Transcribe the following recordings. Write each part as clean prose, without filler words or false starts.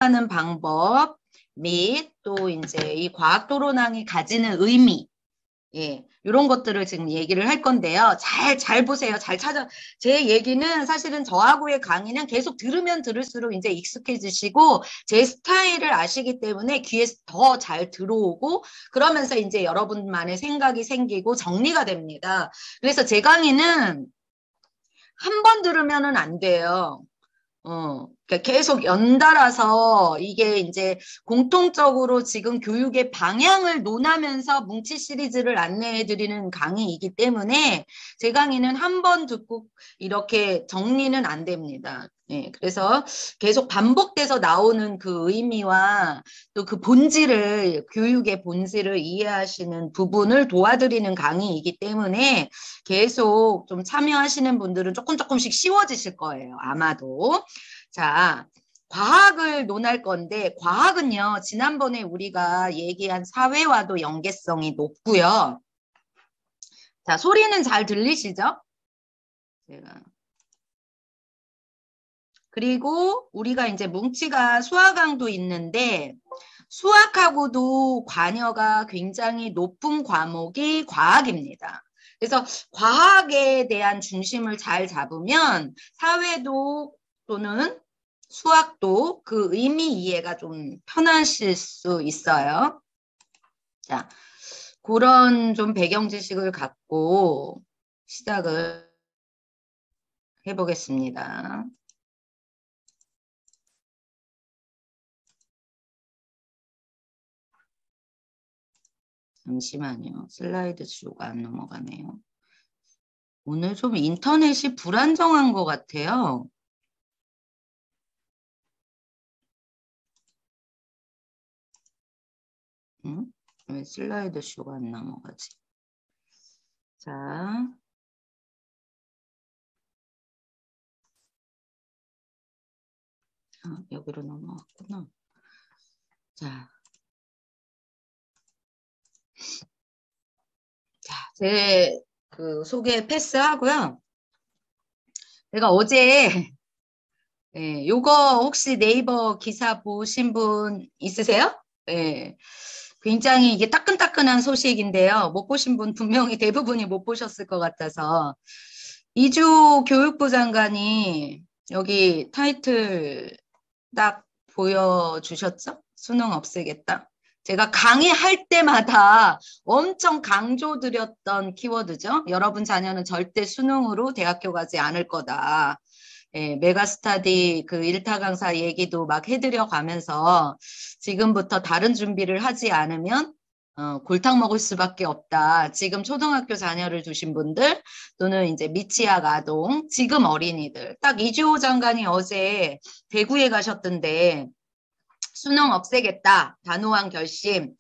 하는 방법 및 또 이제 이 과학 토론왕이 가지는 의미, 예, 이런 것들을 지금 얘기를 할 건데요. 잘 보세요. 제 얘기는 사실은 저하고의 강의는 계속 들으면 들을수록 이제 익숙해지시고 제 스타일을 아시기 때문에 귀에 더 잘 들어오고 그러면서 이제 여러분만의 생각이 생기고 정리가 됩니다. 그래서 제 강의는 한 번 들으면은 안 돼요. 그러니까 계속 연달아서 이게 이제 공통적으로 지금 교육의 방향을 논하면서 뭉치 시리즈를 안내해 드리는 강의이기 때문에 제 강의는 한 번 듣고 이렇게 정리는 안 됩니다. 예, 그래서 계속 반복돼서 나오는 그 의미와 또 그 본질을, 교육의 본질을 이해하시는 부분을 도와드리는 강의이기 때문에 계속 좀 참여하시는 분들은 조금씩 쉬워지실 거예요. 아마도. 자, 과학을 논할 건데 과학은요. 지난번에 우리가 얘기한 사회와도 연계성이 높고요. 자, 소리는 잘 들리시죠? 제가. 그리고 우리가 이제 뭉치가 수학왕도 있는데 수학하고도 관여가 굉장히 높은 과목이 과학입니다. 그래서 과학에 대한 중심을 잘 잡으면 사회도 또는 수학도 그 의미 이해가 좀 편하실 수 있어요. 자, 그런 좀 배경 지식을 갖고 시작을 해보겠습니다. 잠시만요. 슬라이드 지우가 안 넘어가네요. 오늘 좀 인터넷이 불안정한 것 같아요. 응? 왜 슬라이드 쇼가 안 넘어가지? 자, 여기로 넘어갔구나. 자, 제 그 소개 패스하고요. 제가 어제 요거 혹시 네이버 기사 보신 분 있으세요? 예. 굉장히 이게 따끈따끈한 소식인데요. 못 보신 분 분명히 대부분이 못 보셨을 것 같아서 이주 교육부 장관이 여기 타이틀 딱 보여주셨죠? 수능 없애겠다. 제가 강의할 때마다 엄청 강조드렸던 키워드죠. 여러분 자녀는 절대 수능으로 대학교 가지 않을 거다. 예, 메가스터디 그 일타 강사 얘기도 막 해드려 가면서 지금부터 다른 준비를 하지 않으면 골탕 먹을 수밖에 없다. 지금 초등학교 자녀를 두신 분들 또는 이제 미취학 아동, 지금 어린이들. 딱 이주호 장관이 어제 대구에 가셨던데 수능 없애겠다. 단호한 결심.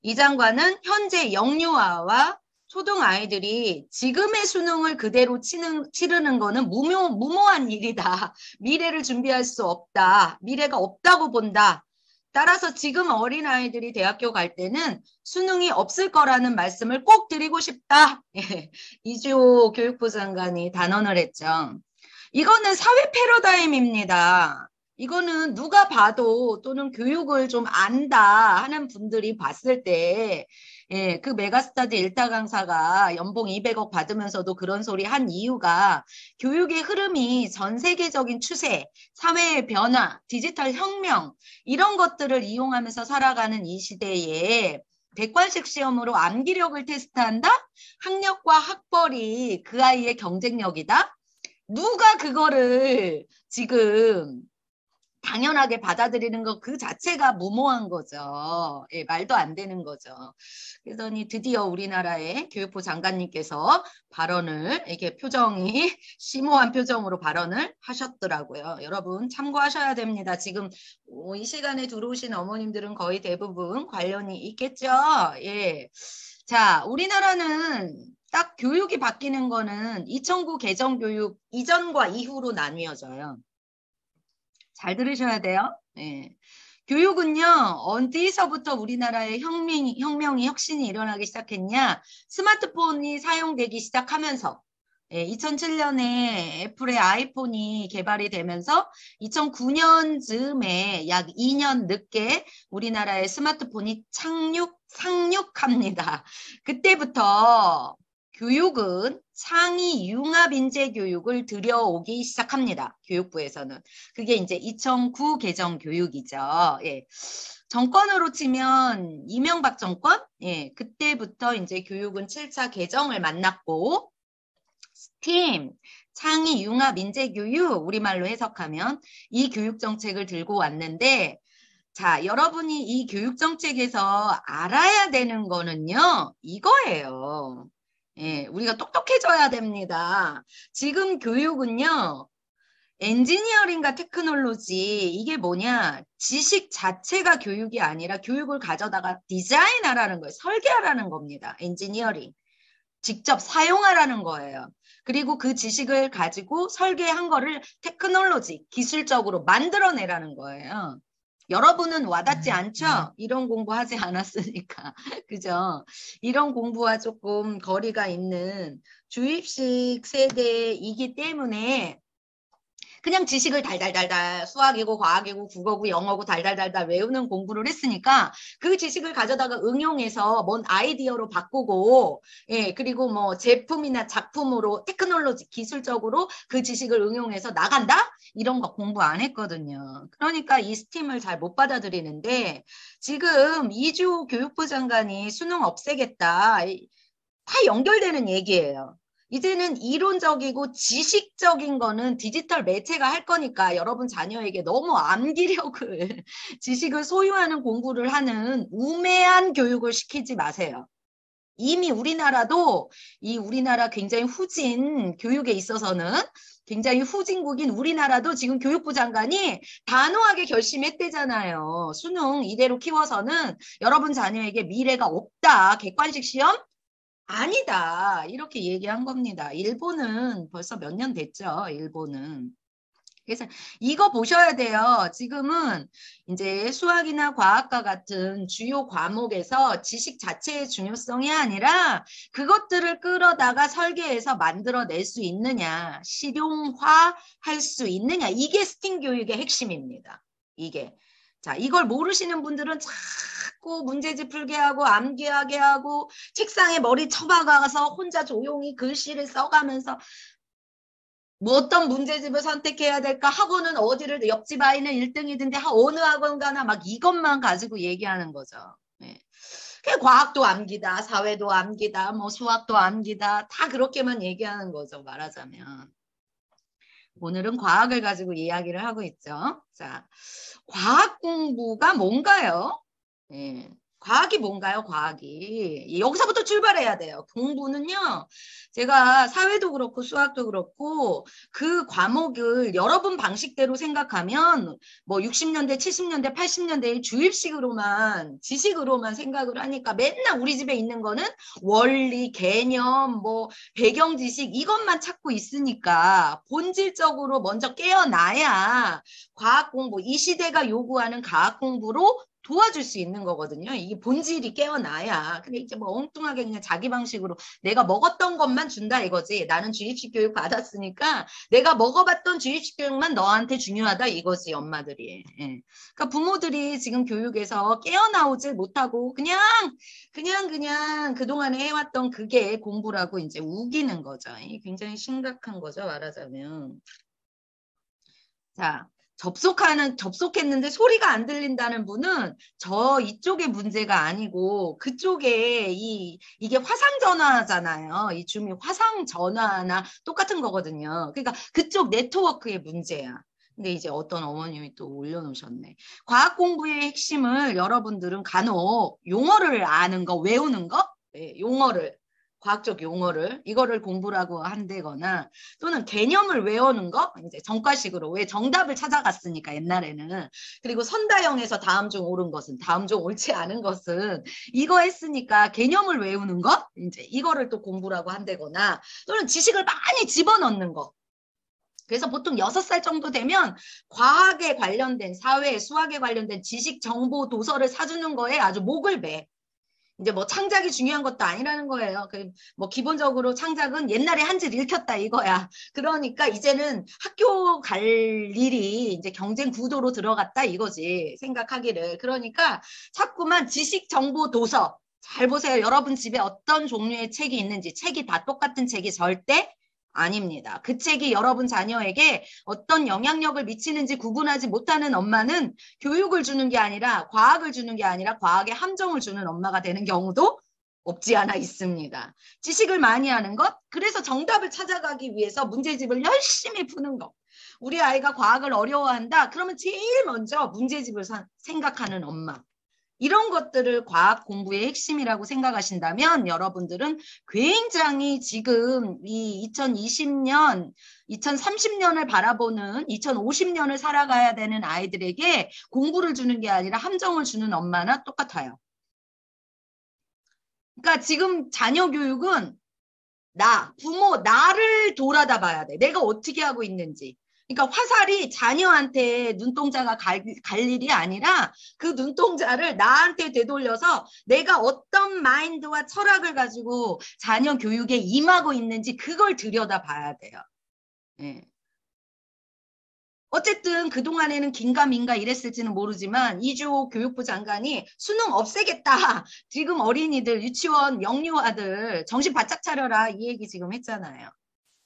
이 장관은 현재 영유아와 초등 아이들이 지금의 수능을 그대로 치르는 거는 무모한 일이다. 미래를 준비할 수 없다. 미래가 없다고 본다. 따라서 지금 어린아이들이 대학교 갈 때는 수능이 없을 거라는 말씀을 꼭 드리고 싶다. 이주호 교육부 장관이 단언을 했죠. 이거는 사회 패러다임입니다. 이거는 누가 봐도 또는 교육을 좀 안다 하는 분들이 봤을 때 예, 그 메가스터디 일타 강사가 연봉 200억 받으면서도 그런 소리 한 이유가 교육의 흐름이 전 세계적인 추세, 사회의 변화, 디지털 혁명 이런 것들을 이용하면서 살아가는 이 시대에 객관식 시험으로 암기력을 테스트한다? 학력과 학벌이 그 아이의 경쟁력이다? 누가 그거를 지금 당연하게 받아들이는 것 그 자체가 무모한 거죠. 예, 말도 안 되는 거죠. 그러더니 드디어 우리나라의 교육부 장관님께서 발언을 이렇게 표정이 심오한 표정으로 발언을 하셨더라고요. 여러분 참고하셔야 됩니다. 지금 이 시간에 들어오신 어머님들은 거의 대부분 관련이 있겠죠. 예. 자, 우리나라는 딱 교육이 바뀌는 거는 2009 개정교육 이전과 이후로 나뉘어져요. 잘 들으셔야 돼요. 예. 교육은요, 어디서부터 우리나라의 혁신이 일어나기 시작했냐? 스마트폰이 사용되기 시작하면서 2007년에 애플의 아이폰이 개발이 되면서 2009년쯤에 약 2년 늦게 우리나라의 스마트폰이 상륙합니다. 그때부터 교육은 창의 융합 인재 교육을 들여오기 시작합니다. 교육부에서는. 그게 이제 2009 개정 교육이죠. 예. 정권으로 치면 이명박 정권, 예, 그때부터 이제 교육은 7차 개정을 만났고, STEAM, 창의 융합 인재 교육, 우리말로 해석하면 이 교육 정책을 들고 왔는데, 자, 여러분이 이 교육 정책에서 알아야 되는 거는요, 이거예요. 예, 우리가 똑똑해져야 됩니다. 지금 교육은요, 엔지니어링과 테크놀로지, 이게 뭐냐? 지식 자체가 교육이 아니라 교육을 가져다가 디자인하라는 거예요. 설계하라는 겁니다. 엔지니어링. 직접 사용하라는 거예요. 그리고 그 지식을 가지고 설계한 거를 테크놀로지, 기술적으로 만들어내라는 거예요. 여러분은 와닿지 않죠? 이런 공부하지 않았으니까. 그죠? 이런 공부와 조금 거리가 있는 주입식 세대이기 때문에 그냥 지식을 달달달달 수학이고 과학이고 국어고 영어고 달달달달 외우는 공부를 했으니까 그 지식을 가져다가 응용해서 뭔 아이디어로 바꾸고 예 그리고 뭐 제품이나 작품으로 테크놀로지 기술적으로 그 지식을 응용해서 나간다? 이런 거 공부 안 했거든요. 그러니까 이 스팀을 잘 못 받아들이는데 지금 이주호 교육부 장관이 수능 없애겠다. 다 연결되는 얘기예요. 이제는 이론적이고 지식적인 거는 디지털 매체가 할 거니까 여러분 자녀에게 너무 암기력을 지식을 소유하는 공부를 하는 우매한 교육을 시키지 마세요. 이미 우리나라도 이 우리나라 굉장히 후진 교육에 있어서는 굉장히 후진국인 우리나라도 지금 교육부 장관이 단호하게 결심했대잖아요. 수능 이대로 키워서는 여러분 자녀에게 미래가 없다. 객관식 시험 아니다. 이렇게 얘기한 겁니다. 일본은 벌써 몇 년 됐죠. 일본은. 그래서 이거 보셔야 돼요. 지금은 이제 수학이나 과학과 같은 주요 과목에서 지식 자체의 중요성이 아니라 그것들을 끌어다가 설계해서 만들어낼 수 있느냐, 실용화할 수 있느냐. 이게 스팀 교육의 핵심입니다. 이게. 자, 이걸 모르시는 분들은 자꾸 문제집 풀게 하고 암기하게 하고 책상에 머리 쳐박아서 혼자 조용히 글씨를 써가면서 뭐 어떤 문제집을 선택해야 될까? 학원은 어디를 옆집 아이는 1등이던데 어느 학원 가나 막 이것만 가지고 얘기하는 거죠. 네. 과학도 암기다, 사회도 암기다, 뭐 수학도 암기다 다 그렇게만 얘기하는 거죠. 말하자면. 오늘은 과학을 가지고 이야기를 하고 있죠. 자, 과학 공부가 뭔가요? 예. 과학이 뭔가요? 과학이. 여기서부터 출발해야 돼요. 공부는요. 제가 사회도 그렇고 수학도 그렇고 그 과목을 여러분 방식대로 생각하면 뭐 60년대, 70년대, 80년대의 주입식으로만 지식으로만 생각을 하니까 맨날 우리 집에 있는 거는 원리, 개념, 뭐 배경 지식 이것만 찾고 있으니까 본질적으로 먼저 깨어나야 과학 공부, 이 시대가 요구하는 과학 공부로 도와줄 수 있는 거거든요. 이게 본질이 깨어나야. 근데 이제 뭐 엉뚱하게 그냥 자기 방식으로 내가 먹었던 것만 준다 이거지. 나는 주입식 교육 받았으니까 내가 먹어봤던 주입식 교육만 너한테 중요하다 이거지, 엄마들이. 예. 그러니까 부모들이 지금 교육에서 깨어나오질 못하고 그냥 그동안에 해왔던 그게 공부라고 이제 우기는 거죠. 이게 굉장히 심각한 거죠, 말하자면. 자. 접속했는데 소리가 안 들린다는 분은 저 이쪽의 문제가 아니고 그쪽에 이게 화상 전화잖아요. 이 줌이 화상 전화나 똑같은 거거든요. 그러니까 그쪽 네트워크의 문제야. 근데 이제 어떤 어머님이 또 올려놓으셨네. 과학 공부의 핵심을 여러분들은 간혹 용어를 아는 거, 외우는 거, 네, 용어를. 과학적 용어를 이거를 공부라고 한다거나 또는 개념을 외우는 거 이제 전과식으로 왜 정답을 찾아갔으니까 옛날에는 그리고 선다형에서 다음 중 옳은 것은 다음 중 옳지 않은 것은 이거 했으니까 개념을 외우는 거 이제 이거를 또 공부라고 한다거나 또는 지식을 많이 집어넣는 거 그래서 보통 6살 정도 되면 과학에 관련된 사회 수학에 관련된 지식 정보 도서를 사주는 거에 아주 목을 매 이제 뭐 창작이 중요한 것도 아니라는 거예요. 뭐 기본적으로 창작은 옛날에 한 줄 읽혔다 이거야. 그러니까 이제는 학교 갈 일이 이제 경쟁 구도로 들어갔다 이거지. 생각하기를. 그러니까 자꾸만 지식 정보 도서 잘 보세요. 여러분 집에 어떤 종류의 책이 있는지. 책이 다 똑같은 책이 절대 아닙니다. 그 책이 여러분 자녀에게 어떤 영향력을 미치는지 구분하지 못하는 엄마는 교육을 주는 게 아니라 과학을 주는 게 아니라 과학에 함정을 주는 엄마가 되는 경우도 없지 않아 있습니다. 지식을 많이 하는 것, 그래서 정답을 찾아가기 위해서 문제집을 열심히 푸는 것. 우리 아이가 과학을 어려워한다? 그러면 제일 먼저 문제집을 생각하는 엄마. 이런 것들을 과학 공부의 핵심이라고 생각하신다면 여러분들은 굉장히 지금 이 2020년, 2030년을 바라보는 2050년을 살아가야 되는 아이들에게 공부를 주는 게 아니라 함정을 주는 엄마나 똑같아요. 그러니까 지금 자녀 교육은 부모, 나를 돌아다 봐야 돼. 내가 어떻게 하고 있는지. 그러니까 화살이 자녀한테 눈동자가 갈 일이 아니라 그 눈동자를 나한테 되돌려서 내가 어떤 마인드와 철학을 가지고 자녀 교육에 임하고 있는지 그걸 들여다 봐야 돼요. 예. 어쨌든 그동안에는 긴가민가 이랬을지는 모르지만 이주호 교육부 장관이 수능 없애겠다. 지금 어린이들, 유치원, 영유아들 정신 바짝 차려라. 이 얘기 지금 했잖아요.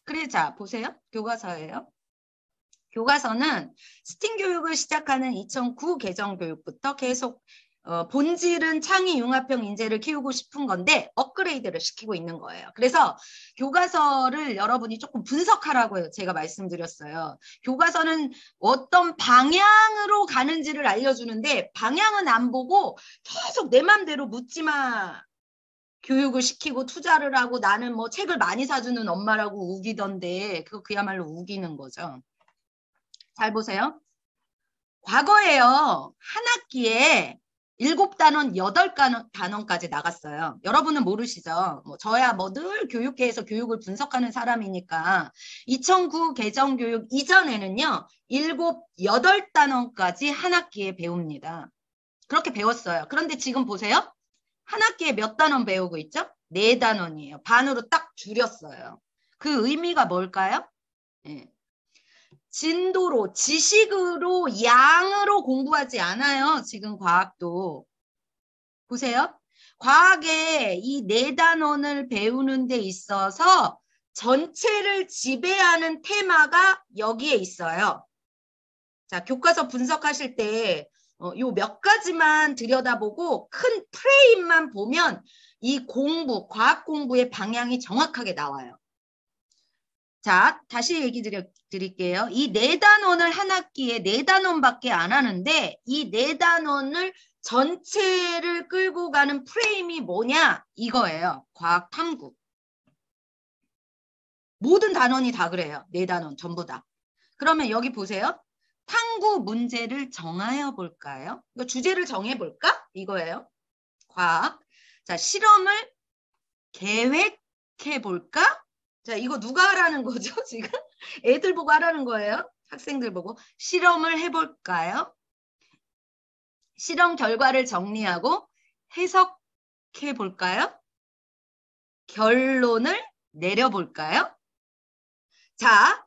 그래, 자, 보세요. 교과서예요. 교과서는 스팅 교육을 시작하는 2009 개정 교육부터 계속 본질은 창의 융합형 인재를 키우고 싶은 건데 업그레이드를 시키고 있는 거예요. 그래서 교과서를 여러분이 조금 분석하라고 제가 말씀드렸어요. 교과서는 어떤 방향으로 가는지를 알려주는데 방향은 안 보고 계속 내 맘대로 묻지 마. 교육을 시키고 투자를 하고 나는 뭐 책을 많이 사주는 엄마라고 우기던데 그거 그야말로 우기는 거죠. 잘 보세요. 과거에요. 한 학기에 7단원, 8단원까지 나갔어요. 여러분은 모르시죠? 뭐 저야 뭐 늘 교육계에서 교육을 분석하는 사람이니까 2009 개정교육 이전에는요. 7, 8단원까지 한 학기에 배웁니다. 그렇게 배웠어요. 그런데 지금 보세요. 한 학기에 몇 단원 배우고 있죠? 4단원이에요. 반으로 딱 줄였어요. 그 의미가 뭘까요? 예. 진도로, 지식으로, 양으로 공부하지 않아요. 지금 과학도. 보세요. 과학의 이 4단원을 배우는 데 있어서 전체를 지배하는 테마가 여기에 있어요. 자, 교과서 분석하실 때 요 몇 가지만 들여다보고 큰 프레임만 보면 이 과학 공부의 방향이 정확하게 나와요. 자, 다시 얘기 드릴게요. 이 4단원을 한 학기에 4단원밖에 안 하는데 이 4단원을 전체를 끌고 가는 프레임이 뭐냐? 이거예요. 과학 탐구. 모든 단원이 다 그래요. 4단원 전부 다. 그러면 여기 보세요. 탐구 문제를 정하여 볼까요? 이거 주제를 정해 볼까? 이거예요. 과학. 자, 실험을 계획해 볼까? 자, 이거 누가 하라는 거죠, 지금? 애들 보고 하라는 거예요. 학생들 보고. 실험을 해볼까요? 실험 결과를 정리하고 해석해 볼까요? 결론을 내려볼까요? 자,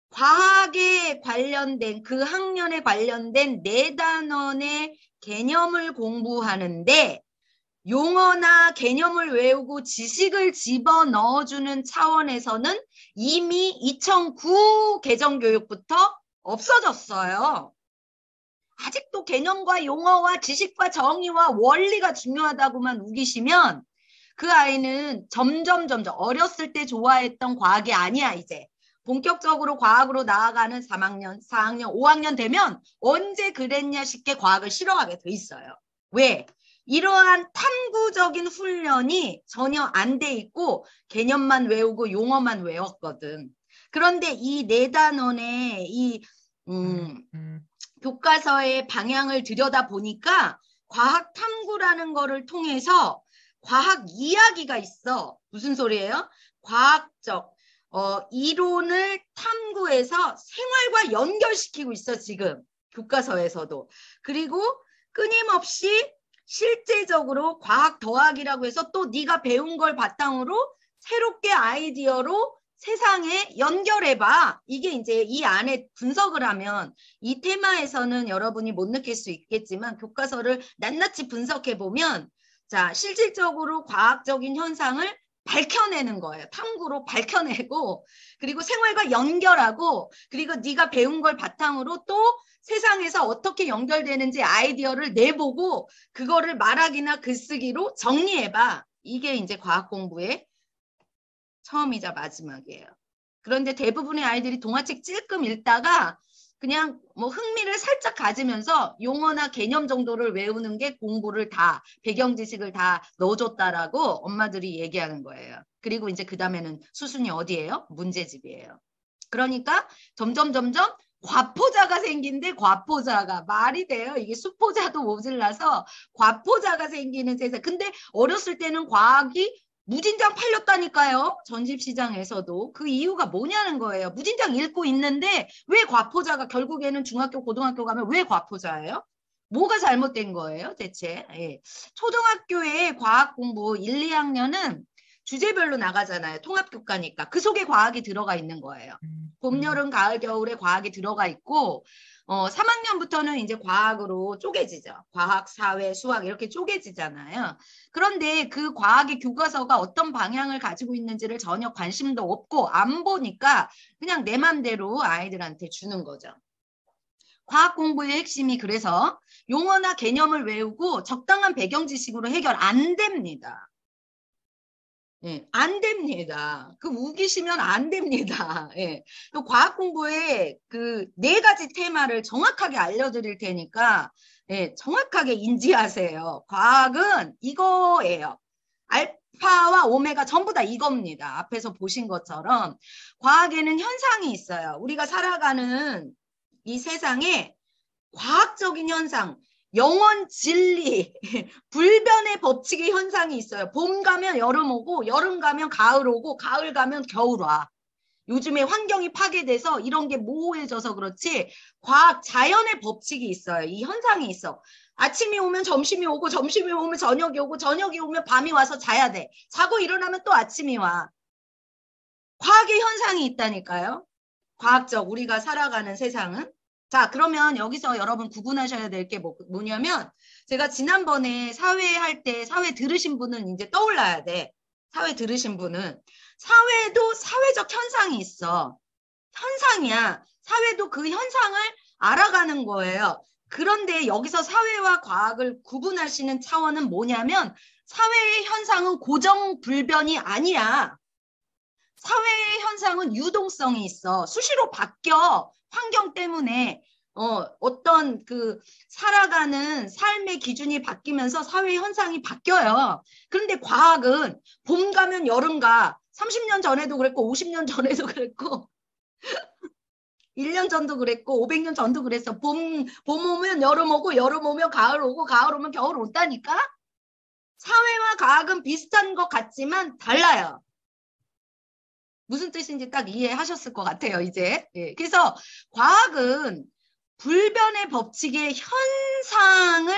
과학에 관련된, 그 학년에 관련된 4단원의 개념을 공부하는데 용어나 개념을 외우고 지식을 집어넣어주는 차원에서는 이미 2009 개정교육부터 없어졌어요. 아직도 개념과 용어와 지식과 정의와 원리가 중요하다고만 우기시면 그 아이는 점점 어렸을 때 좋아했던 과학이 아니야, 이제. 본격적으로 과학으로 나아가는 3학년, 4학년, 5학년 되면 언제 그랬냐 싶게 과학을 싫어하게 돼 있어요. 왜? 이러한 탐구적인 훈련이 전혀 안 돼 있고 개념만 외우고 용어만 외웠거든. 그런데 이 4단원의 이 교과서의 방향을 들여다보니까 과학 탐구라는 거를 통해서 과학 이야기가 있어. 무슨 소리예요? 과학적 이론을 탐구해서 생활과 연결시키고 있어, 지금 교과서에서도. 그리고 끊임없이 실제적으로 과학 더하기라고 해서 또 네가 배운 걸 바탕으로 새롭게 아이디어로 세상에 연결해봐. 이게 이제 이 안에 분석을 하면 이 테마에서는 여러분이 못 느낄 수 있겠지만 교과서를 낱낱이 분석해보면 자, 실질적으로 과학적인 현상을 밝혀내는 거예요. 탐구로 밝혀내고 그리고 생활과 연결하고 그리고 네가 배운 걸 바탕으로 또 세상에서 어떻게 연결되는지 아이디어를 내보고 그거를 말하기나 글쓰기로 정리해봐. 이게 이제 과학 공부의 처음이자 마지막이에요. 그런데 대부분의 아이들이 동화책 찔끔 읽다가 그냥 뭐 흥미를 살짝 가지면서 용어나 개념 정도를 외우는 게 공부를 다 배경 지식을 다 넣어줬다라고 엄마들이 얘기하는 거예요. 그리고 이제 그 다음에는 수순이 어디예요? 문제집이에요. 그러니까 점점 과포자가 생긴데 과포자가 말이 돼요. 이게 수포자도 모질라서 과포자가 생기는 세상. 근데 어렸을 때는 과학이 무진장 팔렸다니까요. 전집시장에서도. 그 이유가 뭐냐는 거예요. 무진장 읽고 있는데 왜 과포자가 결국에는 중학교, 고등학교 가면 왜 과포자예요? 뭐가 잘못된 거예요, 대체? 예. 초등학교에 과학 공부 1, 2학년은 주제별로 나가잖아요. 통합교과니까. 그 속에 과학이 들어가 있는 거예요. 봄, 여름, 가을, 겨울에 과학이 들어가 있고 3학년부터는 이제 과학으로 쪼개지죠. 과학, 사회, 수학 이렇게 쪼개지잖아요. 그런데 그 과학의 교과서가 어떤 방향을 가지고 있는지를 전혀 관심도 없고 안 보니까 그냥 내 맘대로 아이들한테 주는 거죠. 과학 공부의 핵심이 그래서 용어나 개념을 외우고 적당한 배경 지식으로 해결 안 됩니다. 예, 안 됩니다. 그 우기시면 안 됩니다. 예. 또 과학 공부의 그 4가지 테마를 정확하게 알려드릴 테니까 예, 정확하게 인지하세요. 과학은 이거예요. 알파와 오메가 전부 다 이겁니다. 앞에서 보신 것처럼 과학에는 현상이 있어요. 우리가 살아가는 이 세상에 과학적인 현상, 영원 진리, 불변의 법칙의 현상이 있어요. 봄 가면 여름 오고 여름 가면 가을 오고 가을 가면 겨울 와. 요즘에 환경이 파괴돼서 이런 게 모호해져서 그렇지 과학 자연의 법칙이 있어요. 이 현상이 있어. 아침이 오면 점심이 오고 점심이 오면 저녁이 오고 저녁이 오면 밤이 와서 자야 돼. 자고 일어나면 또 아침이 와. 과학의 현상이 있다니까요. 과학적 우리가 살아가는 세상은. 자, 그러면 여기서 여러분 구분하셔야 될 게 뭐냐면 제가 지난번에 사회 할 때 사회 들으신 분은 이제 떠올라야 돼. 사회 들으신 분은 사회도 사회적 현상이 있어. 현상이야. 사회도 그 현상을 알아가는 거예요. 그런데 여기서 사회와 과학을 구분하시는 차원은 뭐냐면 사회의 현상은 고정불변이 아니야. 사회의 현상은 유동성이 있어. 수시로 바뀌어. 환경 때문에 어떤 그 살아가는 삶의 기준이 바뀌면서 사회 현상이 바뀌어요. 그런데 과학은 봄 가면 여름 가. 30년 전에도 그랬고 50년 전에도 그랬고 1년 전도 그랬고 500년 전도 그랬어. 봄 오면 여름 오고 여름 오면 가을 오고 가을 오면 겨울 온다니까. 사회와 과학은 비슷한 것 같지만 달라요. 무슨 뜻인지 딱 이해하셨을 것 같아요, 이제. 예. 그래서 과학은 불변의 법칙의 현상을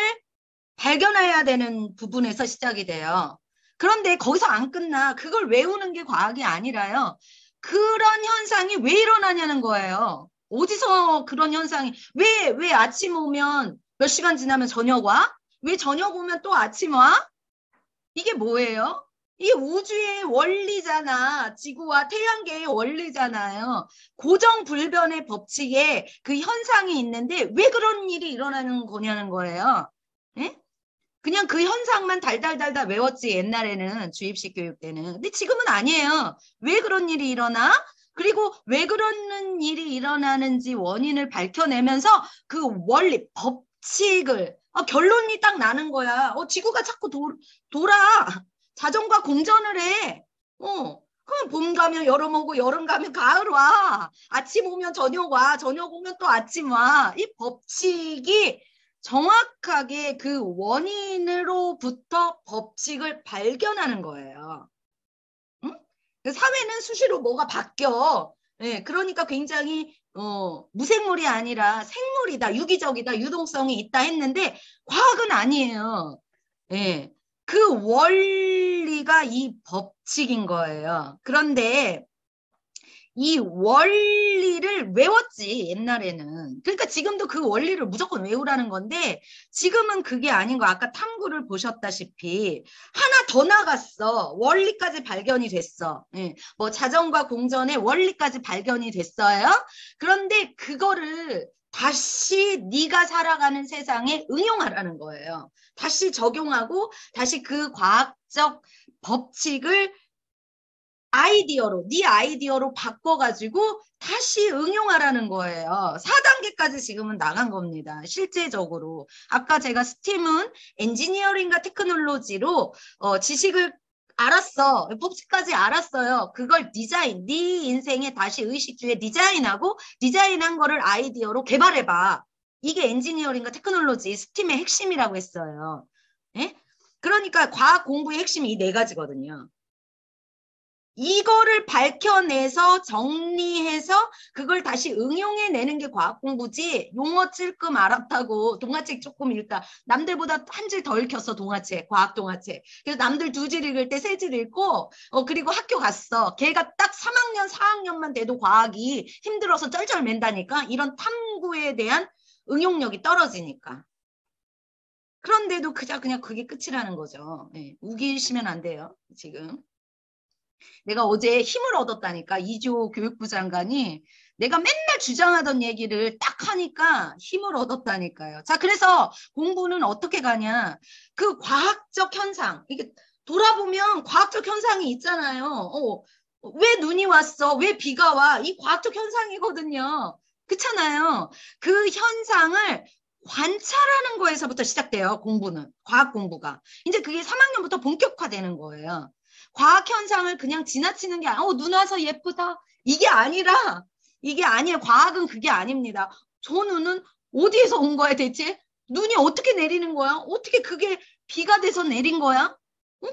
발견해야 되는 부분에서 시작이 돼요. 그런데 거기서 안 끝나. 그걸 외우는 게 과학이 아니라요. 그런 현상이 왜 일어나냐는 거예요. 어디서 그런 현상이, 왜 아침 오면 몇 시간 지나면 저녁 와? 왜 저녁 오면 또 아침 와? 이게 뭐예요? 이 우주의 원리잖아. 지구와 태양계의 원리잖아요. 고정불변의 법칙에 그 현상이 있는데 왜 그런 일이 일어나는 거냐는 거예요. 예? 그냥 그 현상만 달달달달 외웠지 옛날에는 주입식 교육 때는. 근데 지금은 아니에요. 왜 그런 일이 일어나? 그리고 왜 그런 일이 일어나는지 원인을 밝혀내면서 그 원리, 법칙을 결론이 딱 나는 거야. 지구가 자꾸 돌아. 자전과 공전을 해. 그럼 봄 가면 여름 오고 여름 가면 가을 와. 아침 오면 저녁 와. 저녁 오면 또 아침 와. 이 법칙이 정확하게 그 원인으로부터 법칙을 발견하는 거예요. 응? 사회는 수시로 뭐가 바뀌어. 예, 그러니까 굉장히 무생물이 아니라 생물이다, 유기적이다, 유동성이 있다 했는데 과학은 아니에요. 예. 그 원리가 이 법칙인 거예요. 그런데 이 원리를 외웠지, 옛날에는. 그러니까 지금도 그 원리를 무조건 외우라는 건데, 지금은 그게 아닌 거, 아까 탐구를 보셨다시피, 하나 더 나갔어. 원리까지 발견이 됐어. 예. 뭐 자전과 공전의 원리까지 발견이 됐어요. 그런데 그거를 다시 네가 살아가는 세상에 응용하라는 거예요. 다시 적용하고, 다시 그 과학적 법칙을 아이디어로, 네 아이디어로 바꿔가지고 다시 응용하라는 거예요. 4단계까지 지금은 나간 겁니다. 실제적으로. 아까 제가 스팀은 엔지니어링과 테크놀로지로 지식을 알았어. 법칙까지 알았어요. 그걸 디자인, 네 인생에 다시 의식주에 디자인하고 디자인한 거를 아이디어로 개발해봐. 이게 엔지니어링과 테크놀로지 스팀의 핵심이라고 했어요. 예? 그러니까 과학 공부의 핵심이 이 네 가지거든요. 이거를 밝혀내서 정리해서 그걸 다시 응용해내는 게 과학 공부지. 용어 찔끔 알았다고 동화책 조금 읽다. 남들보다 한 질 더 읽혔어, 동화책, 과학 동화책. 그래서 남들 두 질 읽을 때 세 질 읽고 그리고 학교 갔어. 걔가 딱 3학년 4학년만 돼도 과학이 힘들어서 쩔쩔 맨다니까. 이런 탐구에 대한 응용력이 떨어지니까. 그런데도 그냥 그게 끝이라는 거죠. 네, 우기시면 안 돼요, 지금. 내가 어제 힘을 얻었다니까. 이주호 교육부 장관이 내가 맨날 주장하던 얘기를 딱 하니까 힘을 얻었다니까요. 자, 그래서 공부는 어떻게 가냐. 그 과학적 현상, 이게 돌아보면 과학적 현상이 있잖아요. 왜 눈이 왔어? 왜 비가 와? 이 과학적 현상이거든요. 그렇잖아요. 그 현상을 관찰하는 거에서부터 시작돼요. 공부는. 과학 공부가. 이제 그게 3학년부터 본격화되는 거예요. 과학 현상을 그냥 지나치는 게 아니라 눈 와서 예쁘다. 이게 아니에요. 과학은 그게 아닙니다. 저 눈은 어디에서 온 거야 대체? 눈이 어떻게 내리는 거야? 어떻게 그게 비가 돼서 내린 거야?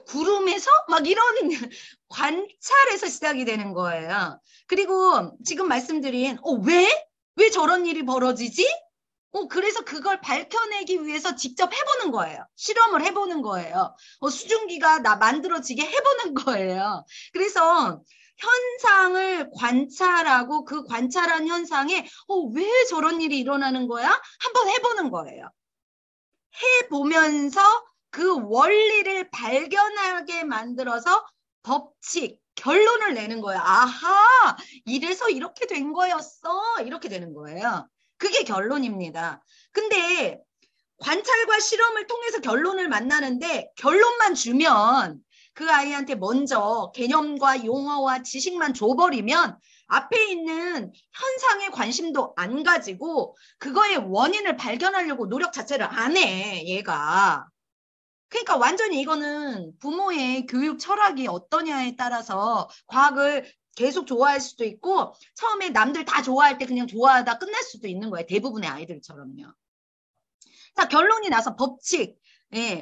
구름에서? 막 이런 관찰에서 시작이 되는 거예요. 그리고 지금 말씀드린 왜? 왜 저런 일이 벌어지지? 그래서 그걸 밝혀내기 위해서 직접 해보는 거예요. 실험을 해보는 거예요. 수증기가 만들어지게 해보는 거예요. 그래서 현상을 관찰하고 그 관찰한 현상에 왜 저런 일이 일어나는 거야? 한번 해보는 거예요. 해보면서 그 원리를 발견하게 만들어서 법칙, 결론을 내는 거예요. 아하, 이래서 이렇게 된 거였어. 이렇게 되는 거예요. 그게 결론입니다. 근데 관찰과 실험을 통해서 결론을 만나는데 결론만 주면 그 아이한테 먼저 개념과 용어와 지식만 줘버리면 앞에 있는 현상에 관심도 안 가지고 그거의 원인을 발견하려고 노력 자체를 안 해, 얘가. 그러니까 완전히 이거는 부모의 교육 철학이 어떠냐에 따라서 과학을 계속 좋아할 수도 있고 처음에 남들 다 좋아할 때 그냥 좋아하다 끝날 수도 있는 거예요. 대부분의 아이들처럼요. 자, 결론이 나서 법칙,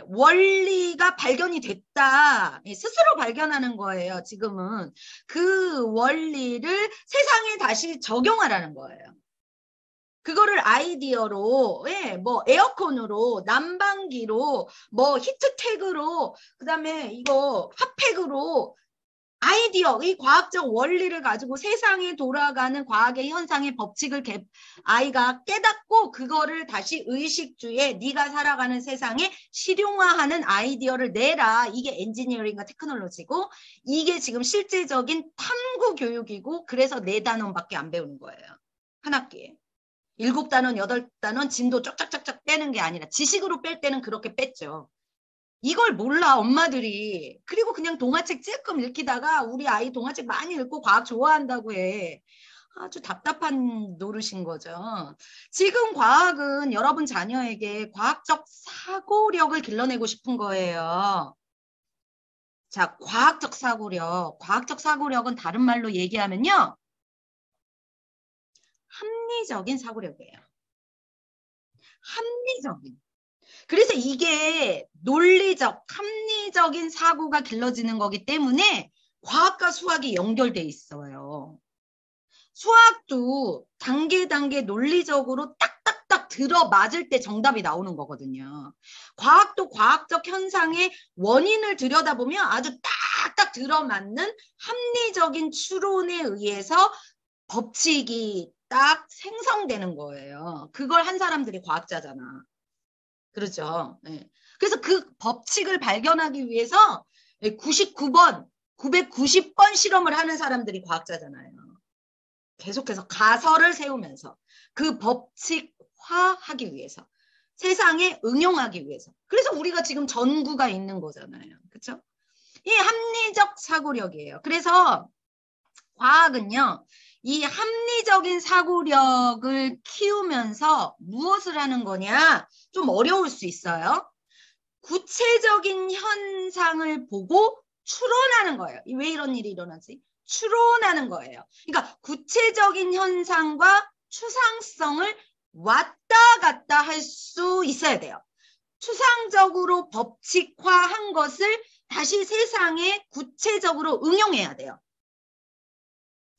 원리가 발견이 됐다. 스스로 발견하는 거예요. 지금은. 그 원리를 세상에 다시 적용하라는 거예요. 그거를 아이디어로, 뭐 에어컨으로, 난방기로, 뭐 히트텍으로, 그다음에 이거 핫팩으로 아이디어, 이 과학적 원리를 가지고 세상에 돌아가는 과학의 현상의 법칙을 아이가 깨닫고 그거를 다시 의식주에 네가 살아가는 세상에 실용화하는 아이디어를 내라. 이게 엔지니어링과 테크놀로지고 이게 지금 실제적인 탐구 교육이고 그래서 4단원밖에 안 배우는 거예요. 한 학기에. 7단원, 8단원 진도 쫙쫙쫙쫙 빼는 게 아니라 지식으로 뺄 때는 그렇게 뺐죠. 이걸 몰라 엄마들이. 그리고 그냥 동화책 찔끔 읽히다가 우리 아이 동화책 많이 읽고 과학 좋아한다고 해. 아주 답답한 노릇인 거죠. 지금 과학은 여러분 자녀에게 과학적 사고력을 길러내고 싶은 거예요. 자, 과학적 사고력. 과학적 사고력은 다른 말로 얘기하면요. 합리적인 사고력이에요. 합리적인. 그래서 이게 논리적, 합리적인 사고가 길러지는 거기 때문에 과학과 수학이 연결돼 있어요. 수학도 단계 논리적으로 딱딱 딱딱 들어맞을 때 정답이 나오는 거거든요. 과학도 과학적 현상의 원인을 들여다보면 아주 딱딱 들어맞는 합리적인 추론에 의해서 법칙이 딱 생성되는 거예요. 그걸 한 사람들이 과학자잖아. 그렇죠. 네. 그래서 그 법칙을 발견하기 위해서 99번, 990번 실험을 하는 사람들이 과학자잖아요. 계속해서 가설을 세우면서 그 법칙화하기 위해서, 세상에 응용하기 위해서. 그래서 우리가 지금 전구가 있는 거잖아요. 그렇죠? 이 합리적 사고력이에요. 그래서 과학은요, 이 합리적인 사고력을 키우면서 무엇을 하는 거냐? 좀 어려울 수 있어요. 구체적인 현상을 보고 추론하는 거예요. 왜 이런 일이 일어나지? 추론하는 거예요. 그러니까 구체적인 현상과 추상성을 왔다 갔다 할 수 있어야 돼요. 추상적으로 법칙화한 것을 다시 세상에 구체적으로 응용해야 돼요.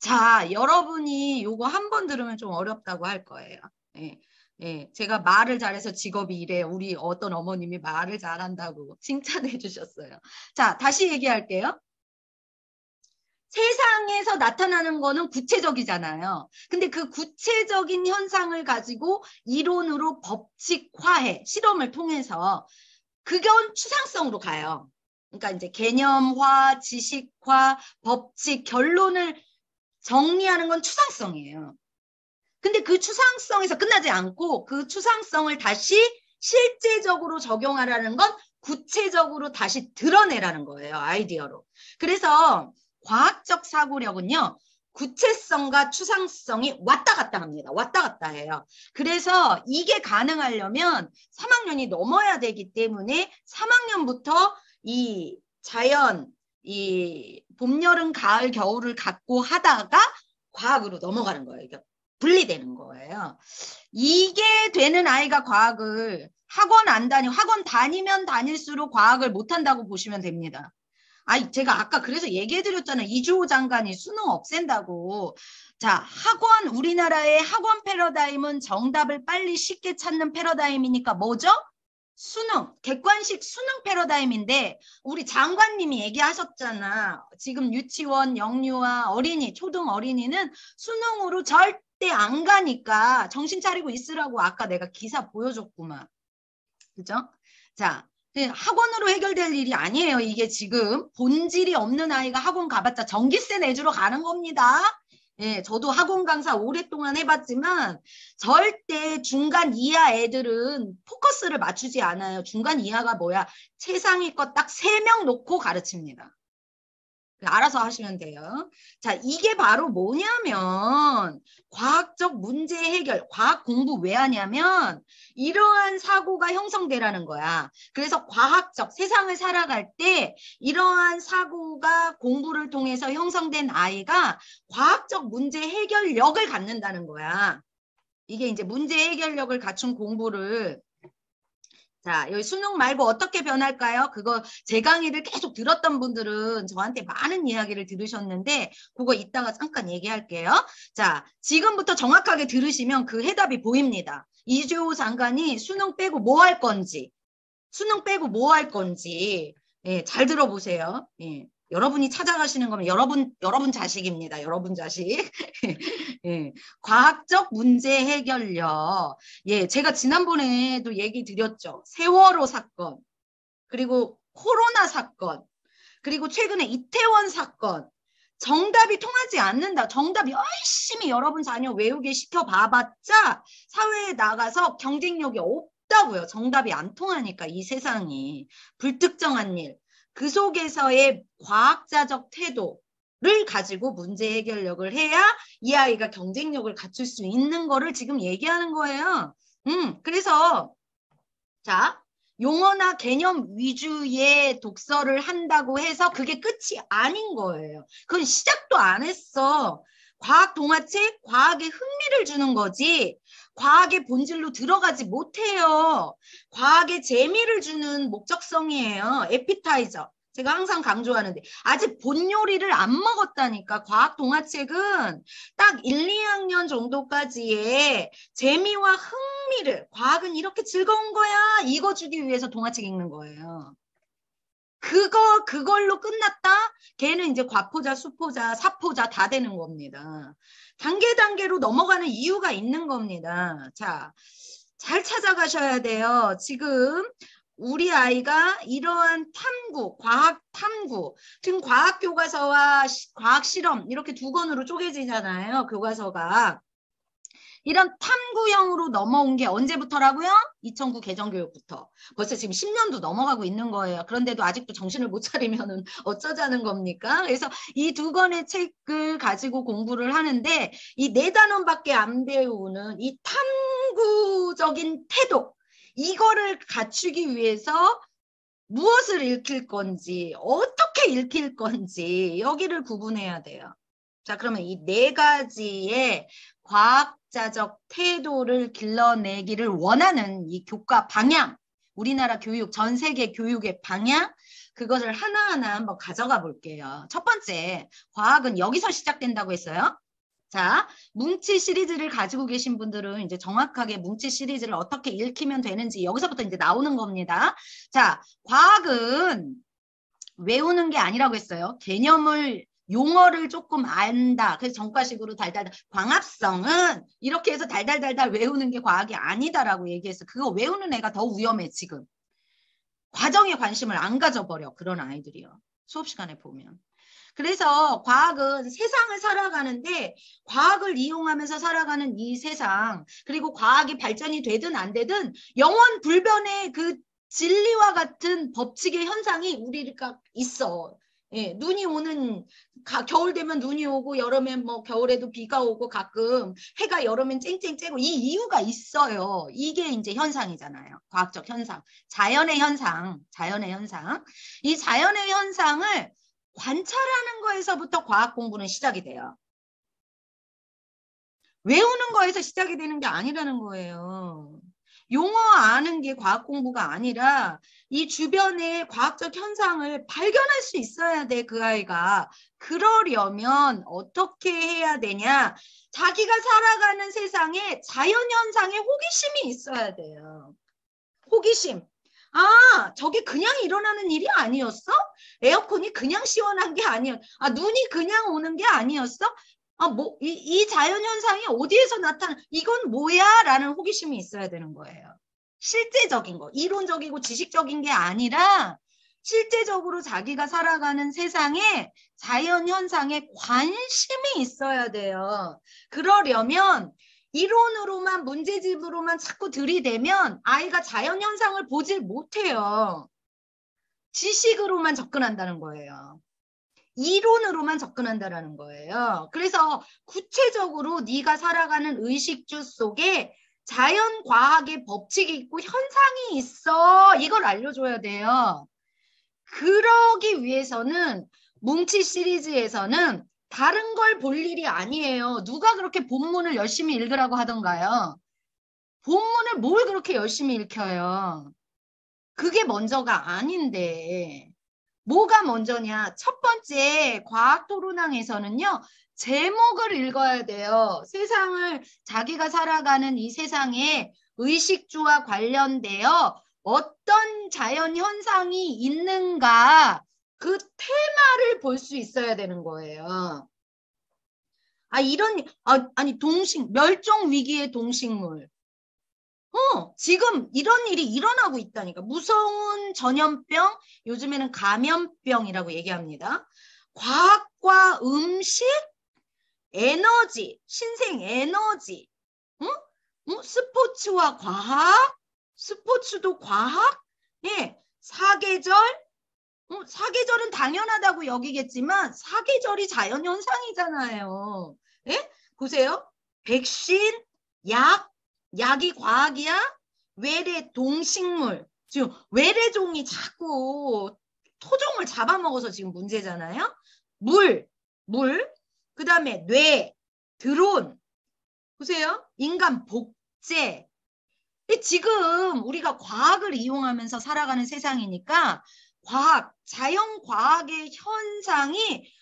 자, 여러분이 요거 한 번 들으면 좀 어렵다고 할 거예요. 예, 예, 제가 말을 잘해서 직업이 이래요. 우리 어떤 어머님이 말을 잘한다고 칭찬해 주셨어요. 자, 다시 얘기할게요. 세상에서 나타나는 거는 구체적이잖아요. 근데 그 구체적인 현상을 가지고 이론으로 법칙화해, 실험을 통해서. 그건 추상성으로 가요. 그러니까 이제 개념화, 지식화, 법칙, 결론을 정리하는 건 추상성이에요. 근데 그 추상성에서 끝나지 않고 그 추상성을 다시 실제적으로 적용하라는 건 구체적으로 다시 드러내라는 거예요. 아이디어로. 그래서 과학적 사고력은요. 구체성과 추상성이 왔다 갔다 합니다. 왔다 갔다 해요. 그래서 이게 가능하려면 3학년이 넘어야 되기 때문에 3학년부터 이 자연, 이 봄, 여름, 가을, 겨울을 갖고 하다가 과학으로 넘어가는 거예요. 그러니까 분리되는 거예요. 이게 되는 아이가 과학을 학원 다니면 다닐수록 과학을 못한다고 보시면 됩니다. 제가 아까 그래서 얘기해드렸잖아요. 이주호 장관이 수능 없앤다고. 자, 우리나라의 학원 패러다임은 정답을 빨리 쉽게 찾는 패러다임이니까 뭐죠? 수능, 객관식 수능 패러다임인데 우리 장관님이 얘기하셨잖아. 지금 유치원, 영유아, 어린이, 초등 어린이는 수능으로 절대 안 가니까 정신 차리고 있으라고 아까 내가 기사 보여줬구만. 그죠? 자, 학원으로 해결될 일이 아니에요. 이게 지금 본질이 없는 아이가 학원 가봤자 전기세 내주러 가는 겁니다. 예, 저도 학원 강사 오랫동안 해봤지만 절대 중간 이하 애들은 포커스를 맞추지 않아요. 중간 이하가 뭐야? 최상위껏 딱 3명 놓고 가르칩니다. 알아서 하시면 돼요. 자, 이게 바로 뭐냐면 과학적 문제 해결, 과학 공부 왜 하냐면 이러한 사고가 형성되라는 거야. 그래서 과학적 세상을 살아갈 때 이러한 사고가 공부를 통해서 형성된 아이가 과학적 문제 해결력을 갖는다는 거야. 이게 이제 문제 해결력을 갖춘 공부를 자, 여기 수능 말고 어떻게 변할까요? 그거 제 강의를 계속 들었던 분들은 저한테 많은 이야기를 들으셨는데 그거 이따가 잠깐 얘기할게요. 자, 지금부터 정확하게 들으시면 그 해답이 보입니다. 이주호 장관이 수능 빼고 뭐 할 건지 예, 잘 들어보세요. 예. 여러분이 찾아가시는 거면 여러분 자식입니다. 여러분 자식. 예. 과학적 문제 해결력. 예, 제가 지난번에도 얘기 드렸죠. 세월호 사건, 그리고 코로나 사건, 그리고 최근에 이태원 사건. 정답이 통하지 않는다. 정답 열심히 여러분 자녀 외우게 시켜봐봤자 사회에 나가서 경쟁력이 없다고요. 정답이 안 통하니까 이 세상이. 불특정한 일. 그 속에서의 과학자적 태도를 가지고 문제 해결력을 해야 이 아이가 경쟁력을 갖출 수 있는 거를 지금 얘기하는 거예요. 그래서 자, 용어나 개념 위주의 독서를 한다고 해서 그게 끝이 아닌 거예요. 그건 시작도 안 했어. 과학 동화책, 과학에 흥미를 주는 거지. 과학의 본질로 들어가지 못해요. 과학에 재미를 주는 목적성이에요. 에피타이저. 제가 항상 강조하는데 아직 본 요리를 안 먹었다니까. 과학 동화책은 딱 1, 2학년 정도까지의 재미와 흥미를 과학은 이렇게 즐거운 거야 이거 주기 위해서 동화책 읽는 거예요. 그걸로 끝났다? 걔는 이제 과포자, 수포자, 사포자 다 되는 겁니다. 단계로 넘어가는 이유가 있는 겁니다. 자, 잘 찾아가셔야 돼요. 지금 우리 아이가 이러한 탐구, 과학 탐구, 지금 과학 교과서와 과학 실험 이렇게 두 권으로 쪼개지잖아요. 교과서가. 이런 탐구형으로 넘어온 게 언제부터라고요? 2009 개정교육부터. 벌써 지금 10년도 넘어가고 있는 거예요. 그런데도 아직도 정신을 못 차리면 어쩌자는 겁니까? 그래서 이 두 권의 책을 가지고 공부를 하는데 이 4단원밖에 안 배우는 이 탐구적인 태도 이거를 갖추기 위해서 무엇을 읽힐 건지 어떻게 읽힐 건지 여기를 구분해야 돼요. 자, 그러면 이 4가지의 과학자적 태도를 길러내기를 원하는 이 교과 방향, 우리나라 교육, 전 세계 교육의 방향, 그것을 하나하나 한번 가져가 볼게요. 첫 번째, 과학은 여기서 시작된다고 했어요. 자, 뭉치 시리즈를 가지고 계신 분들은 이제 정확하게 뭉치 시리즈를 어떻게 읽히면 되는지 여기서부터 이제 나오는 겁니다. 자, 과학은 외우는 게 아니라고 했어요. 개념을 용어를 조금 안다. 그래서 전과식으로 달달달. 광합성은 이렇게 해서 달달달달 외우는 게 과학이 아니다라고 얘기해서 그거 외우는 애가 더 위험해 지금. 과정에 관심을 안 가져버려. 그런 아이들이요. 수업 시간에 보면. 그래서 과학은 세상을 살아가는데 과학을 이용하면서 살아가는 이 세상 그리고 과학이 발전이 되든 안 되든 영원 불변의 그 진리와 같은 법칙의 현상이 우리가 있어. 예, 눈이 오는 겨울 되면 눈이 오고 여름엔 뭐 겨울에도 비가 오고 가끔 해가 여름엔 쨍쨍 쬐고 이 이유가 있어요. 이게 이제 현상이잖아요. 과학적 현상, 자연의 현상, 자연의 현상. 이 자연의 현상을 관찰하는 거에서부터 과학 공부는 시작이 돼요. 외우는 거에서 시작이 되는 게 아니라는 거예요. 용어 아는 게 과학 공부가 아니라 이 주변의 과학적 현상을 발견할 수 있어야 돼, 그 아이가. 그러려면 어떻게 해야 되냐? 자기가 살아가는 세상에 자연현상에 호기심이 있어야 돼요. 호기심. 아, 저게 그냥 일어나는 일이 아니었어? 에어컨이 그냥 시원한 게 아니었어? 아, 눈이 그냥 오는 게 아니었어? 아, 이 자연현상이 어디에서 나타나? 이건 뭐야? 라는 호기심이 있어야 되는 거예요. 실제적인 거, 이론적이고 지식적인 게 아니라 실제적으로 자기가 살아가는 세상에 자연현상에 관심이 있어야 돼요. 그러려면 이론으로만 문제집으로만 자꾸 들이대면 아이가 자연현상을 보질 못해요. 지식으로만 접근한다는 거예요. 이론으로만 접근한다는 거예요. 그래서 구체적으로 네가 살아가는 의식주 속에 자연과학의 법칙이 있고 현상이 있어. 이걸 알려줘야 돼요. 그러기 위해서는 뭉치 시리즈에서는 다른 걸 볼 일이 아니에요. 누가 그렇게 본문을 열심히 읽으라고 하던가요? 본문을 뭘 그렇게 열심히 읽혀요? 그게 먼저가 아닌데 뭐가 먼저냐? 첫 번째 과학토론항에서는요. 제목을 읽어야 돼요. 세상을 자기가 살아가는 이 세상에 의식주와 관련되어 어떤 자연현상이 있는가 그 테마를 볼 수 있어야 되는 거예요. 아, 아니, 멸종 위기의 동식물. 지금 이런 일이 일어나고 있다니까. 무서운 전염병, 요즘에는 감염병이라고 얘기합니다. 과학과 음식, 에너지, 신생 에너지, 응? 스포츠와 과학, 스포츠도 과학, 예, 사계절, 사계절은 당연하다고 여기겠지만 사계절이 자연현상이잖아요. 예? 보세요. 백신, 약이 과학이야? 외래 동식물. 지금 외래종이 자꾸 토종을 잡아먹어서 지금 문제잖아요. 물. 그 다음에 뇌, 드론. 보세요. 인간 복제. 지금 우리가 과학을 이용하면서 살아가는 세상이니까 자연과학의 현상이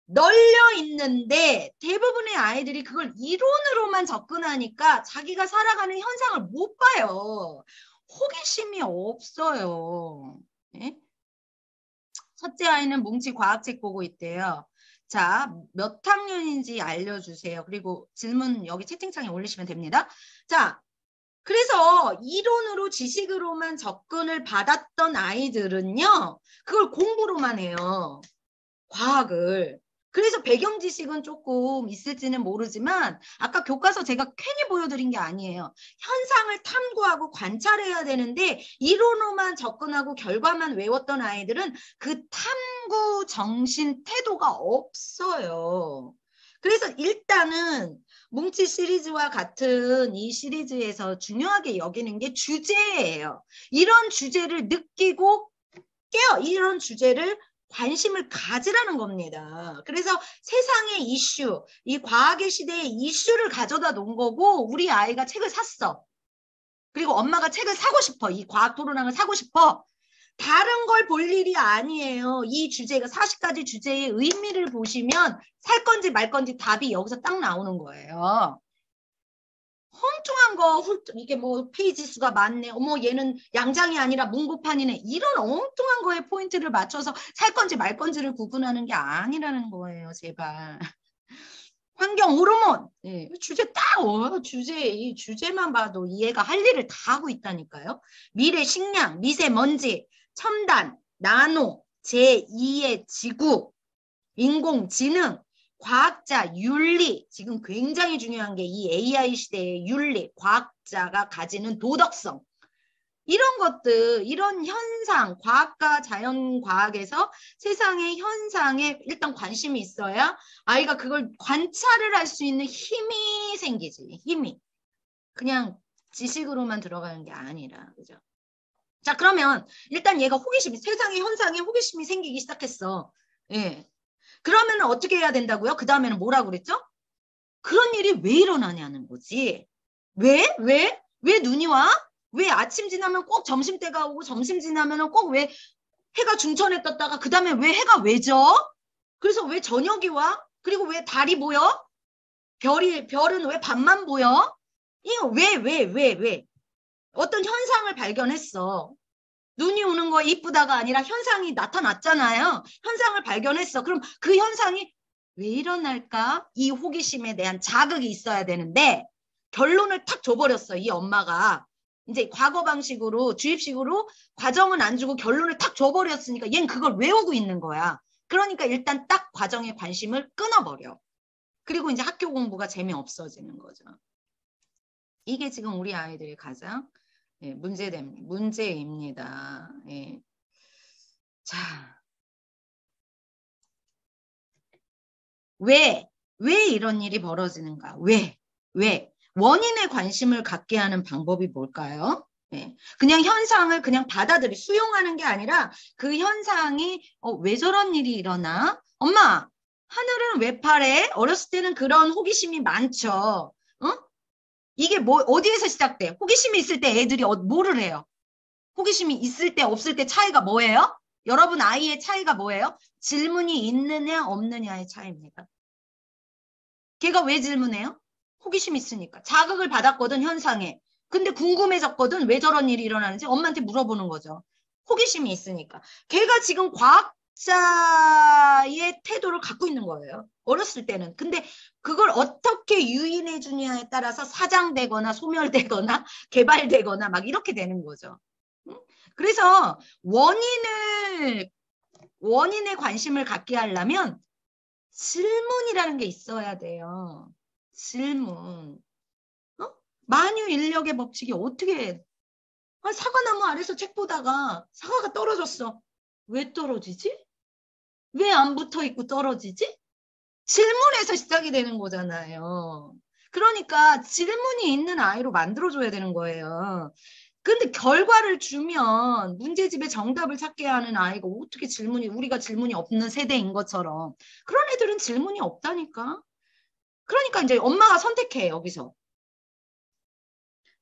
널려 있는데 대부분의 아이들이 그걸 이론으로만 접근하니까 자기가 살아가는 현상을 못 봐요. 호기심이 없어요. 네? 첫째 아이는 뭉치 과학책 보고 있대요. 자, 몇 학년인지 알려주세요. 그리고 질문 여기 채팅창에 올리시면 됩니다. 자, 그래서 이론으로 지식으로만 접근을 받았던 아이들은요. 그걸 공부로만 해요. 과학을. 그래서 배경 지식은 조금 있을지는 모르지만 아까 교과서 제가 괜히 보여드린 게 아니에요. 현상을 탐구하고 관찰해야 되는데 이론으로만 접근하고 결과만 외웠던 아이들은 그 탐구 정신 태도가 없어요. 그래서 일단은 뭉치 시리즈와 같은 이 시리즈에서 중요하게 여기는 게 주제예요. 이런 주제를 느끼고 이런 주제를 관심을 가지라는 겁니다. 그래서 세상의 이슈, 이 과학의 시대의 이슈를 가져다 놓은 거고 우리 아이가 책을 샀어. 그리고 엄마가 책을 사고 싶어. 이 과학 토론학을 사고 싶어. 다른 걸 볼 일이 아니에요. 이 주제가 40가지 주제의 의미를 보시면 살 건지 말 건지 답이 여기서 딱 나오는 거예요. 엉뚱한 거, 이게 뭐 페이지 수가 많네. 어머 얘는 양장이 아니라 문고판이네. 이런 엉뚱한 거에 포인트를 맞춰서 살 건지 말 건지를 구분하는 게 아니라는 거예요. 제발. 환경 호르몬. 네, 주제 딱 이 주제만 봐도 이해가 할 일을 다 하고 있다니까요. 미래 식량, 미세먼지, 첨단, 나노, 제2의 지구, 인공지능, 과학자 윤리, 지금 굉장히 중요한 게 이 AI 시대의 윤리, 과학자가 가지는 도덕성. 이런 것들, 이런 현상, 과학과 자연과학에서 세상의 현상에 일단 관심이 있어야 아이가 그걸 관찰을 할 수 있는 힘이 생기지, 힘이. 그냥 지식으로만 들어가는 게 아니라, 그죠? 자, 그러면 일단 얘가 세상의 현상에 호기심이 생기기 시작했어. 예. 그러면 어떻게 해야 된다고요? 그 다음에는 뭐라고 그랬죠? 그런 일이 왜 일어나냐는 거지. 왜 눈이 와? 왜 아침 지나면 꼭 점심때가 오고 점심 지나면 꼭 왜 해가 중천에 떴다가 그 다음에 왜 해가 왜 져? 그래서 왜 저녁이 와? 그리고 왜 달이 보여? 별은 왜 밤만 보여? 이거 왜? 어떤 현상을 발견했어. 눈이 오는 거 이쁘다가 아니라 현상이 나타났잖아요. 현상을 발견했어. 그럼 그 현상이 왜 일어날까? 이 호기심에 대한 자극이 있어야 되는데 결론을 탁 줘버렸어. 이 엄마가. 이제 과거 방식으로 주입식으로 과정은 안 주고 결론을 탁 줘버렸으니까 얘는 그걸 외우고 있는 거야. 그러니까 일단 딱 과정에 관심을 끊어버려. 그리고 이제 학교 공부가 재미없어지는 거죠. 이게 지금 우리 아이들이 가장 문제입니다. 예. 자, 왜 이런 일이 벌어지는가? 왜? 원인에 관심을 갖게 하는 방법이 뭘까요? 예. 그냥 현상을 그냥 수용하는 게 아니라 그 현상이 왜 저런 일이 일어나? 엄마, 하늘은 왜 파래? 어렸을 때는 그런 호기심이 많죠. 이게 어디에서 시작돼? 호기심이 있을 때 애들이 뭐를 해요? 호기심이 있을 때 없을 때 차이가 뭐예요? 여러분 아이의 차이가 뭐예요? 질문이 있느냐 없느냐의 차이입니다. 걔가 왜 질문해요? 호기심 있으니까. 자극을 받았거든 현상에. 근데 궁금해졌거든 왜 저런 일이 일어나는지 엄마한테 물어보는 거죠. 호기심이 있으니까. 걔가 지금 과학자의 태도를 갖고 있는 거예요. 어렸을 때는. 근데 그걸 어떻게 유인해 주냐에 따라서 사장되거나 소멸되거나 개발되거나 막 이렇게 되는 거죠. 그래서 원인에 관심을 갖게 하려면 질문이라는 게 있어야 돼요. 질문. 만유인력의 법칙이 어떻게 해? 사과나무 아래서 책 보다가 사과가 떨어졌어. 왜 떨어지지? 왜 안 붙어 있고 떨어지지? 질문에서 시작이 되는 거잖아요. 그러니까 질문이 있는 아이로 만들어줘야 되는 거예요. 근데 결과를 주면 문제집에 정답을 찾게 하는 아이가 어떻게 우리가 질문이 없는 세대인 것처럼. 그런 애들은 질문이 없다니까. 그러니까 이제 엄마가 선택해, 여기서.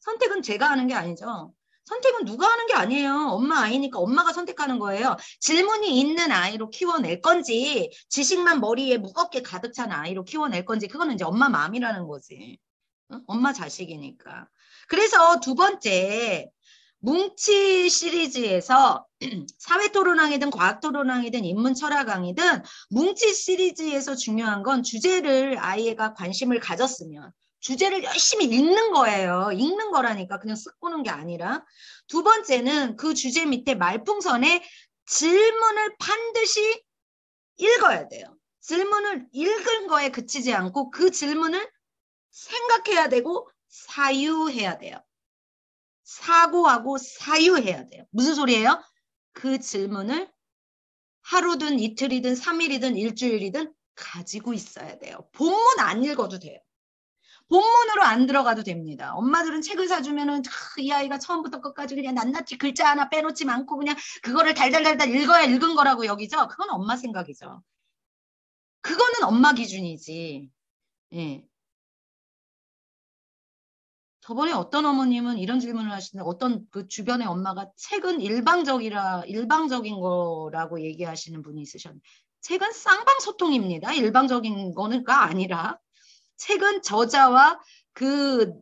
선택은 제가 하는 게 아니죠. 선택은 누가 하는 게 아니에요. 엄마 아이니까 엄마가 선택하는 거예요. 질문이 있는 아이로 키워낼 건지 지식만 머리에 무겁게 가득 찬 아이로 키워낼 건지 그거는 이제 엄마 마음이라는 거지. 응? 엄마 자식이니까. 그래서 두 번째 뭉치 시리즈에서 사회토론왕이든 과학토론왕이든 인문철학왕이든 뭉치 시리즈에서 중요한 건 주제를 아이가 관심을 가졌으면 주제를 열심히 읽는 거예요. 읽는 거라니까 그냥 쓱 보는 게 아니라. 두 번째는 그 주제 밑에 말풍선에 질문을 반드시 읽어야 돼요. 질문을 읽은 거에 그치지 않고 그 질문을 생각해야 되고 사유해야 돼요. 사고하고 사유해야 돼요. 무슨 소리예요? 그 질문을 하루든 이틀이든 3일이든 일주일이든 가지고 있어야 돼요. 본문 안 읽어도 돼요. 본문으로 안 들어가도 됩니다. 엄마들은 책을 사주면은 이 아이가 처음부터 끝까지 그냥 낱낱이 글자 하나 빼놓지 않고 그냥 그거를 달달달달 읽어야 읽은 거라고 여기죠. 그건 엄마 생각이죠. 그거는 엄마 기준이지. 예. 저번에 어떤 어머님은 이런 질문을 하시는데 어떤 그 주변의 엄마가 책은 일방적인 거라고 얘기하시는 분이 있으셨는데 책은 쌍방소통입니다. 일방적인 거는가 아니라 책은 저자와 그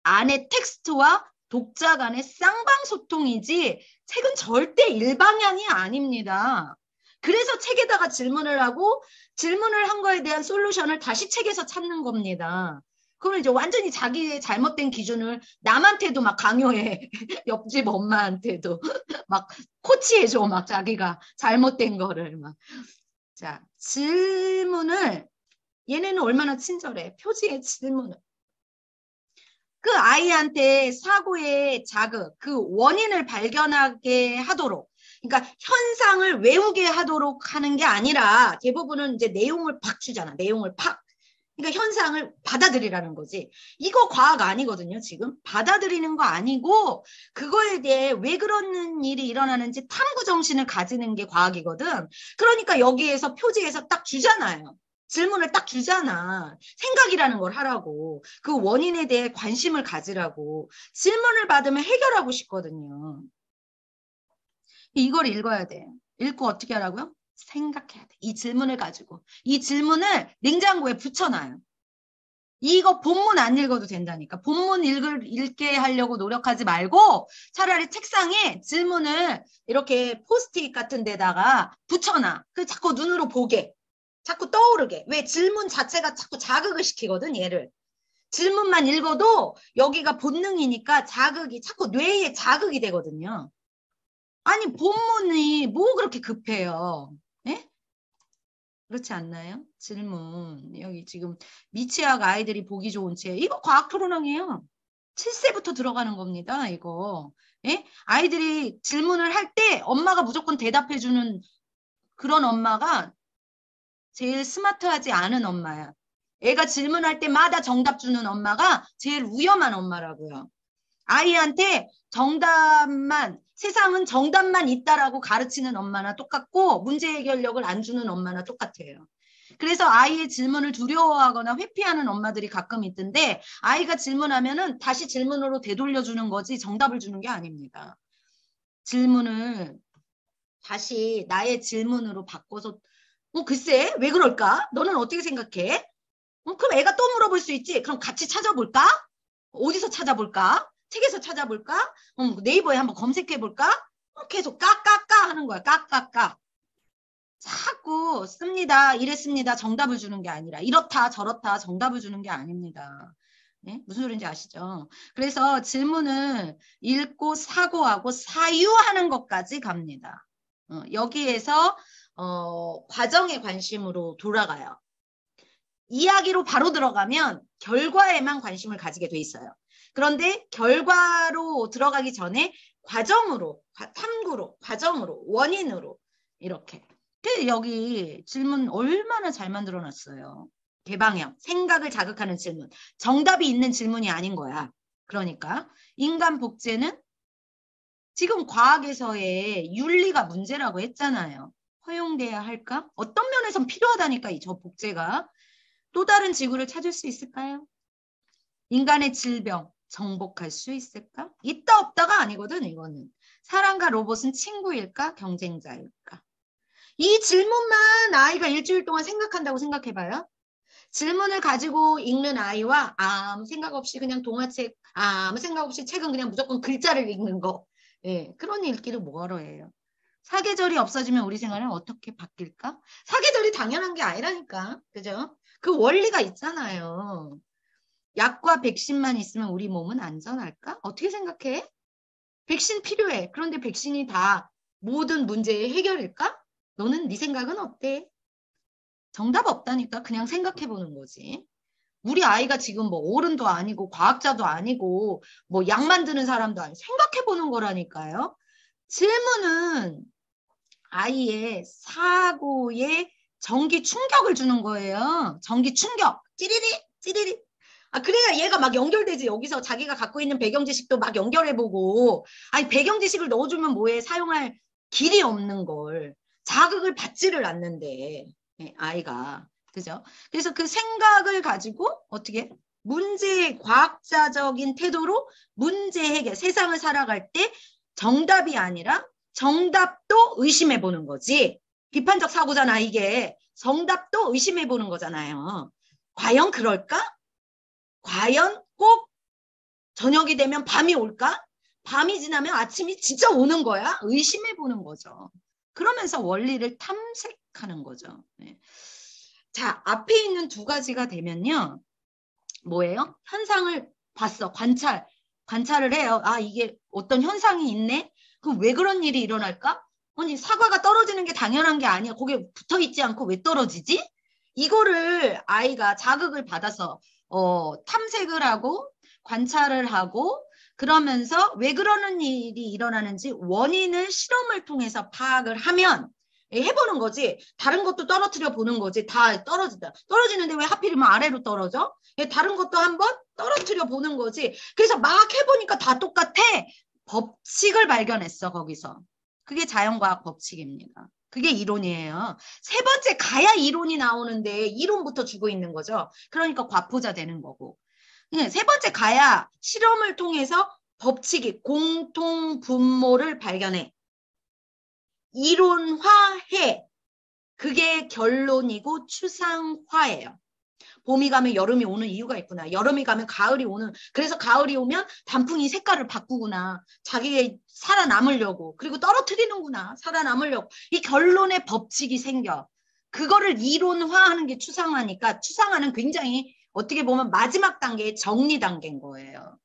안에 텍스트와 독자 간의 쌍방소통이지 책은 절대 일방향이 아닙니다. 그래서 책에다가 질문을 하고 질문을 한 거에 대한 솔루션을 다시 책에서 찾는 겁니다. 그러면 이제 완전히 자기의 잘못된 기준을 남한테도 막 강요해. 옆집 엄마한테도 막 코치해줘. 막 자기가 잘못된 거를 막. 자, 질문을 얘네는 얼마나 친절해. 표지의 질문을. 그 아이한테 사고의 자극, 그 원인을 발견하게 하도록 그러니까 현상을 외우게 하도록 하는 게 아니라 대부분은 이제 내용을 팍 주잖아. 내용을 팍. 그러니까 현상을 받아들이라는 거지. 이거 과학 아니거든요, 지금. 받아들이는 거 아니고 그거에 대해 왜 그런 일이 일어나는지 탐구 정신을 가지는 게 과학이거든. 그러니까 여기에서 표지에서 딱 주잖아요. 질문을 딱 주잖아. 생각이라는 걸 하라고. 그 원인에 대해 관심을 가지라고. 질문을 받으면 해결하고 싶거든요. 이걸 읽어야 돼. 읽고 어떻게 하라고요? 생각해야 돼. 이 질문을 가지고. 이 질문을 냉장고에 붙여놔요. 이거 본문 안 읽어도 된다니까. 본문 읽게 하려고 노력하지 말고 차라리 책상에 질문을 이렇게 포스트잇 같은 데다가 붙여놔. 그 자꾸 눈으로 보게. 자꾸 떠오르게. 왜 질문 자체가 자꾸 자극을 시키거든, 얘를. 질문만 읽어도 여기가 본능이니까 자극이 자꾸 뇌에 자극이 되거든요. 아니, 본문이 뭐 그렇게 급해요? 예? 그렇지 않나요? 질문. 여기 지금 미취학 아이들이 보기 좋은 책. 이거 과학 토론왕이에요. 7세부터 들어가는 겁니다, 이거. 예? 아이들이 질문을 할 때 엄마가 무조건 대답해주는 그런 엄마가 제일 스마트하지 않은 엄마야. 애가 질문할 때마다 정답 주는 엄마가 제일 위험한 엄마라고요. 아이한테 정답만, 세상은 정답만 있다라고 가르치는 엄마나 똑같고 문제 해결력을 안 주는 엄마나 똑같아요. 그래서 아이의 질문을 두려워하거나 회피하는 엄마들이 가끔 있던데 아이가 질문하면은 다시 질문으로 되돌려주는 거지 정답을 주는 게 아닙니다. 질문을 다시 나의 질문으로 바꿔서 글쎄 왜 그럴까? 너는 어떻게 생각해? 그럼 애가 또 물어볼 수 있지. 그럼 같이 찾아볼까? 어디서 찾아볼까? 책에서 찾아볼까? 네이버에 한번 검색해볼까? 계속 까까까 하는 거야. 까까까. 자꾸 씁니다. 이랬습니다. 정답을 주는 게 아니라 이렇다 저렇다 정답을 주는 게 아닙니다. 네? 무슨 소리인지 아시죠? 그래서 질문을 읽고 사고하고 사유하는 것까지 갑니다. 여기에서 과정의 관심으로 돌아가요. 이야기로 바로 들어가면 결과에만 관심을 가지게 돼 있어요. 그런데 결과로 들어가기 전에 과정으로, 탐구로, 과정으로, 원인으로 이렇게. 여기 질문 얼마나 잘 만들어놨어요. 개방형, 생각을 자극하는 질문. 정답이 있는 질문이 아닌 거야. 그러니까 인간 복제는 지금 과학에서의 윤리가 문제라고 했잖아요. 허용돼야 할까? 어떤 면에선 필요하다니까 저 복제가. 또 다른 지구를 찾을 수 있을까요? 인간의 질병, 정복할 수 있을까? 있다 없다가 아니거든, 이거는. 사람과 로봇은 친구일까? 경쟁자일까? 이 질문만 아이가 일주일 동안 생각한다고 생각해봐요. 질문을 가지고 읽는 아이와 아무 생각 없이 그냥 동화책, 아무 생각 없이 책은 그냥 무조건 글자를 읽는 거. 예, 그런 읽기를 뭐하러 해요. 사계절이 없어지면 우리 생활은 어떻게 바뀔까? 사계절이 당연한 게 아니라니까. 그죠? 그 원리가 있잖아요. 약과 백신만 있으면 우리 몸은 안전할까? 어떻게 생각해? 백신 필요해. 그런데 백신이 다 모든 문제의 해결일까? 너는 네 생각은 어때? 정답 없다니까 그냥 생각해 보는 거지. 우리 아이가 지금 뭐 어른도 아니고 과학자도 아니고 뭐 약 만드는 사람도 아니고 생각해 보는 거라니까요. 질문은 아이의 사고에 전기 충격을 주는 거예요. 전기 충격. 찌리리 찌리리. 아, 그래야 얘가 막 연결되지. 여기서 자기가 갖고 있는 배경 지식도 막 연결해보고. 아니, 배경 지식을 넣어주면 뭐해. 사용할 길이 없는 걸. 자극을 받지를 않는데, 네, 아이가. 그죠? 그래서 그 생각을 가지고 어떻게 문제, 과학자적인 태도로 문제 해결, 세상을 살아갈 때 정답이 아니라 정답도 의심해보는 거지. 비판적 사고잖아, 이게. 정답도 의심해보는 거잖아요. 과연 그럴까? 과연 꼭 저녁이 되면 밤이 올까? 밤이 지나면 아침이 진짜 오는 거야? 의심해 보는 거죠. 그러면서 원리를 탐색하는 거죠. 네. 자, 앞에 있는 두 가지가 되면요. 뭐예요? 현상을 봤어. 관찰을 해요. 아, 이게 어떤 현상이 있네? 그럼 왜 그런 일이 일어날까? 아니, 사과가 떨어지는 게 당연한 게 아니야. 거기에 붙어 있지 않고 왜 떨어지지? 이거를 아이가 자극을 받아서 탐색을 하고 관찰을 하고 그러면서 왜 그러는 일이 일어나는지 원인을 실험을 통해서 파악을 하면 해보는 거지. 다른 것도 떨어뜨려 보는 거지. 다 떨어진다. 떨어지는데 왜 하필이면 아래로 떨어져? 다른 것도 한번 떨어뜨려 보는 거지. 그래서 막 해보니까 다 똑같아. 법칙을 발견했어, 거기서. 그게 자연과학 법칙입니다. 그게 이론이에요. 세 번째 가야 이론이 나오는데 이론부터 주고 있는 거죠. 그러니까 과포자 되는 거고. 세 번째 가야 실험을 통해서 법칙이 공통 분모를 발견해. 이론화해. 그게 결론이고 추상화예요. 봄이 가면 여름이 오는 이유가 있구나. 여름이 가면 가을이 오는. 그래서 가을이 오면 단풍이 색깔을 바꾸구나. 자기의 살아남으려고. 그리고 떨어뜨리는구나. 살아남으려고. 이 결론의 법칙이 생겨. 그거를 이론화하는 게 추상화니까 추상화는 굉장히 어떻게 보면 마지막 단계의 정리 단계인 거예요.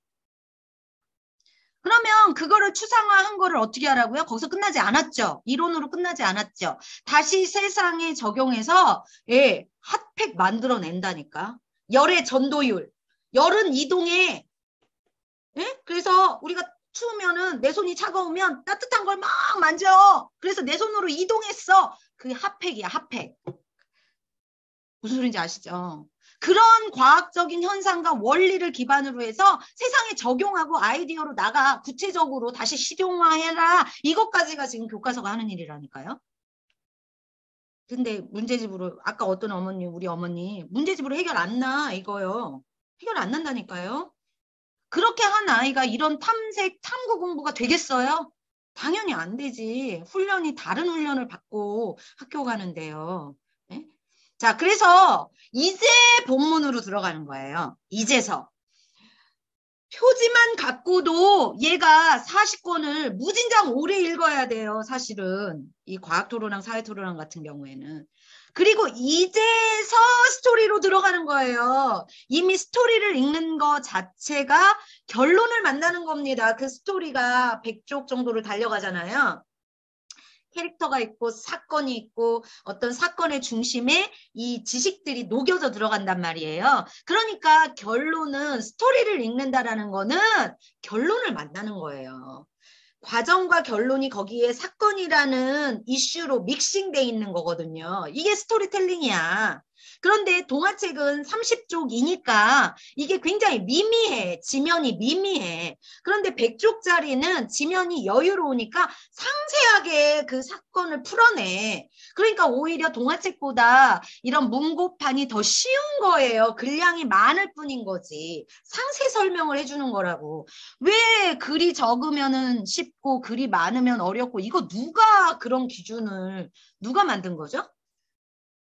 그러면 그거를 추상화한 거를 어떻게 하라고요? 거기서 끝나지 않았죠. 이론으로 끝나지 않았죠. 다시 세상에 적용해서 핫팩 만들어낸다니까. 열의 전도율. 열은 이동해. 그래서 우리가 추우면은 내 손이 차가우면 따뜻한 걸 막 만져. 그래서 내 손으로 이동했어. 그게 핫팩이야, 핫팩. 무슨 소리인지 아시죠? 그런 과학적인 현상과 원리를 기반으로 해서 세상에 적용하고 아이디어로 나가 구체적으로 다시 실용화해라. 이것까지가 지금 교과서가 하는 일이라니까요. 근데 문제집으로 아까 어떤 어머니 우리 어머니 문제집으로 해결 안 나 이거요. 해결 안 난다니까요. 그렇게 한 아이가 이런 탐색 탐구 공부가 되겠어요? 당연히 안 되지. 훈련이 다른 훈련을 받고 학교 가는데요. 네? 자, 그래서 이제 본문으로 들어가는 거예요. 이제서. 표지만 갖고도 얘가 40권을 무진장 오래 읽어야 돼요. 사실은. 이 과학토론랑 사회토론랑 같은 경우에는. 그리고 이제서 스토리로 들어가는 거예요. 이미 스토리를 읽는 거 자체가 결론을 만나는 겁니다. 그 스토리가 100쪽 정도를 달려가잖아요. 캐릭터가 있고 사건이 있고 어떤 사건의 중심에 이 지식들이 녹여져 들어간단 말이에요. 그러니까 결론은 스토리를 읽는다라는 거는 결론을 만나는 거예요. 과정과 결론이 거기에 사건이라는 이슈로 믹싱돼 있는 거거든요. 이게 스토리텔링이야. 그런데 동화책은 30쪽이니까 이게 굉장히 미미해. 지면이 미미해. 그런데 100쪽짜리는 지면이 여유로우니까 상세하게 쉽게 그 사건을 풀어내. 그러니까 오히려 동화책보다 이런 문고판이 더 쉬운 거예요. 글량이 많을 뿐인 거지. 상세 설명을 해주는 거라고. 왜 글이 적으면은 쉽고 글이 많으면 어렵고, 이거 누가 기준을 누가 만든 거죠?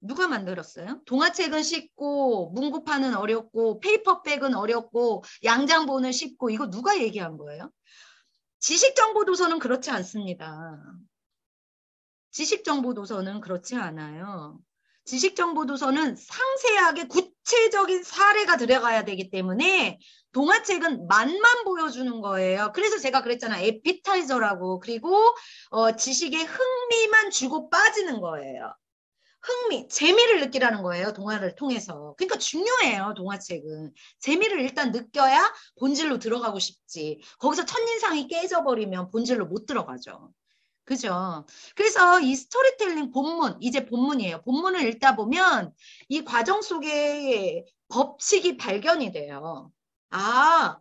누가 만들었어요? 동화책은 쉽고 문고판은 어렵고 페이퍼백은 어렵고 양장본은 쉽고, 이거 누가 얘기한 거예요? 지식정보도서는 그렇지 않습니다. 지식정보도서는 그렇지 않아요. 지식정보도서는 상세하게 구체적인 사례가 들어가야 되기 때문에 동화책은 맛만 보여주는 거예요. 그래서 제가 그랬잖아요. 에피타이저라고. 그리고 지식에 흥미만 주고 빠지는 거예요. 재미를 느끼라는 거예요. 동화를 통해서. 그러니까 중요해요. 동화책은. 재미를 일단 느껴야 본질로 들어가고 싶지. 거기서 첫인상이 깨져버리면 본질로 못 들어가죠. 그죠? 그래서 이 스토리텔링 본문, 이제 본문이에요. 본문을 읽다 보면 이 과정 속에 법칙이 발견이 돼요. 아,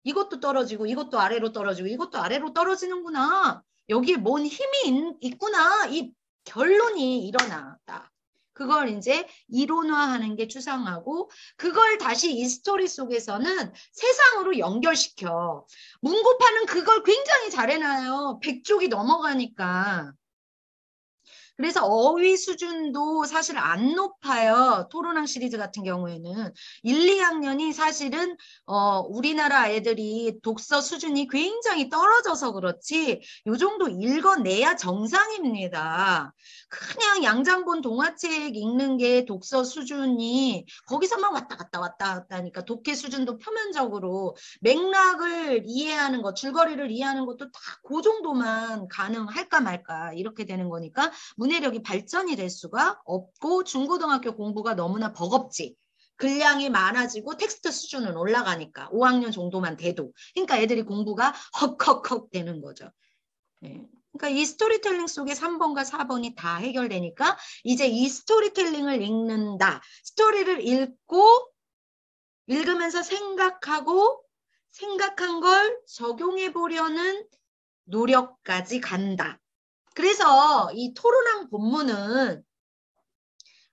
이것도 떨어지고 이것도 아래로 떨어지고 이것도 아래로 떨어지는구나. 여기에 뭔 힘이 있구나. 이 결론이 일어났다. 그걸 이제 이론화하는 게 추상하고, 그걸 다시 이 스토리 속에서는 세상으로 연결시켜. 문고파는 그걸 굉장히 잘해놔요. 100쪽이 넘어가니까. 그래서 어휘 수준도 사실 안 높아요. 토론왕 시리즈 같은 경우에는 1, 2학년이 사실은 우리나라 애들이 독서 수준이 굉장히 떨어져서 그렇지 요 정도 읽어내야 정상입니다. 그냥 양장본 동화책 읽는 게 독서 수준이 거기서만 왔다 갔다 하니까 독해 수준도 표면적으로 맥락을 이해하는 것, 줄거리를 이해하는 것도 다 그 정도만 가능할까 말까 이렇게 되는 거니까 문해력이 발전이 될 수가 없고, 중고등학교 공부가 너무나 버겁지. 글량이 많아지고 텍스트 수준은 올라가니까 5학년 정도만 돼도. 그러니까 애들이 공부가 헉헉헉 되는 거죠. 네. 그러니까 이 스토리텔링 속에 3번과 4번이 다 해결되니까 이제 이 스토리텔링을 읽는다. 스토리를 읽으면서 생각하고 생각한 걸 적용해 보려는 노력까지 간다. 그래서 이 토론왕 본문은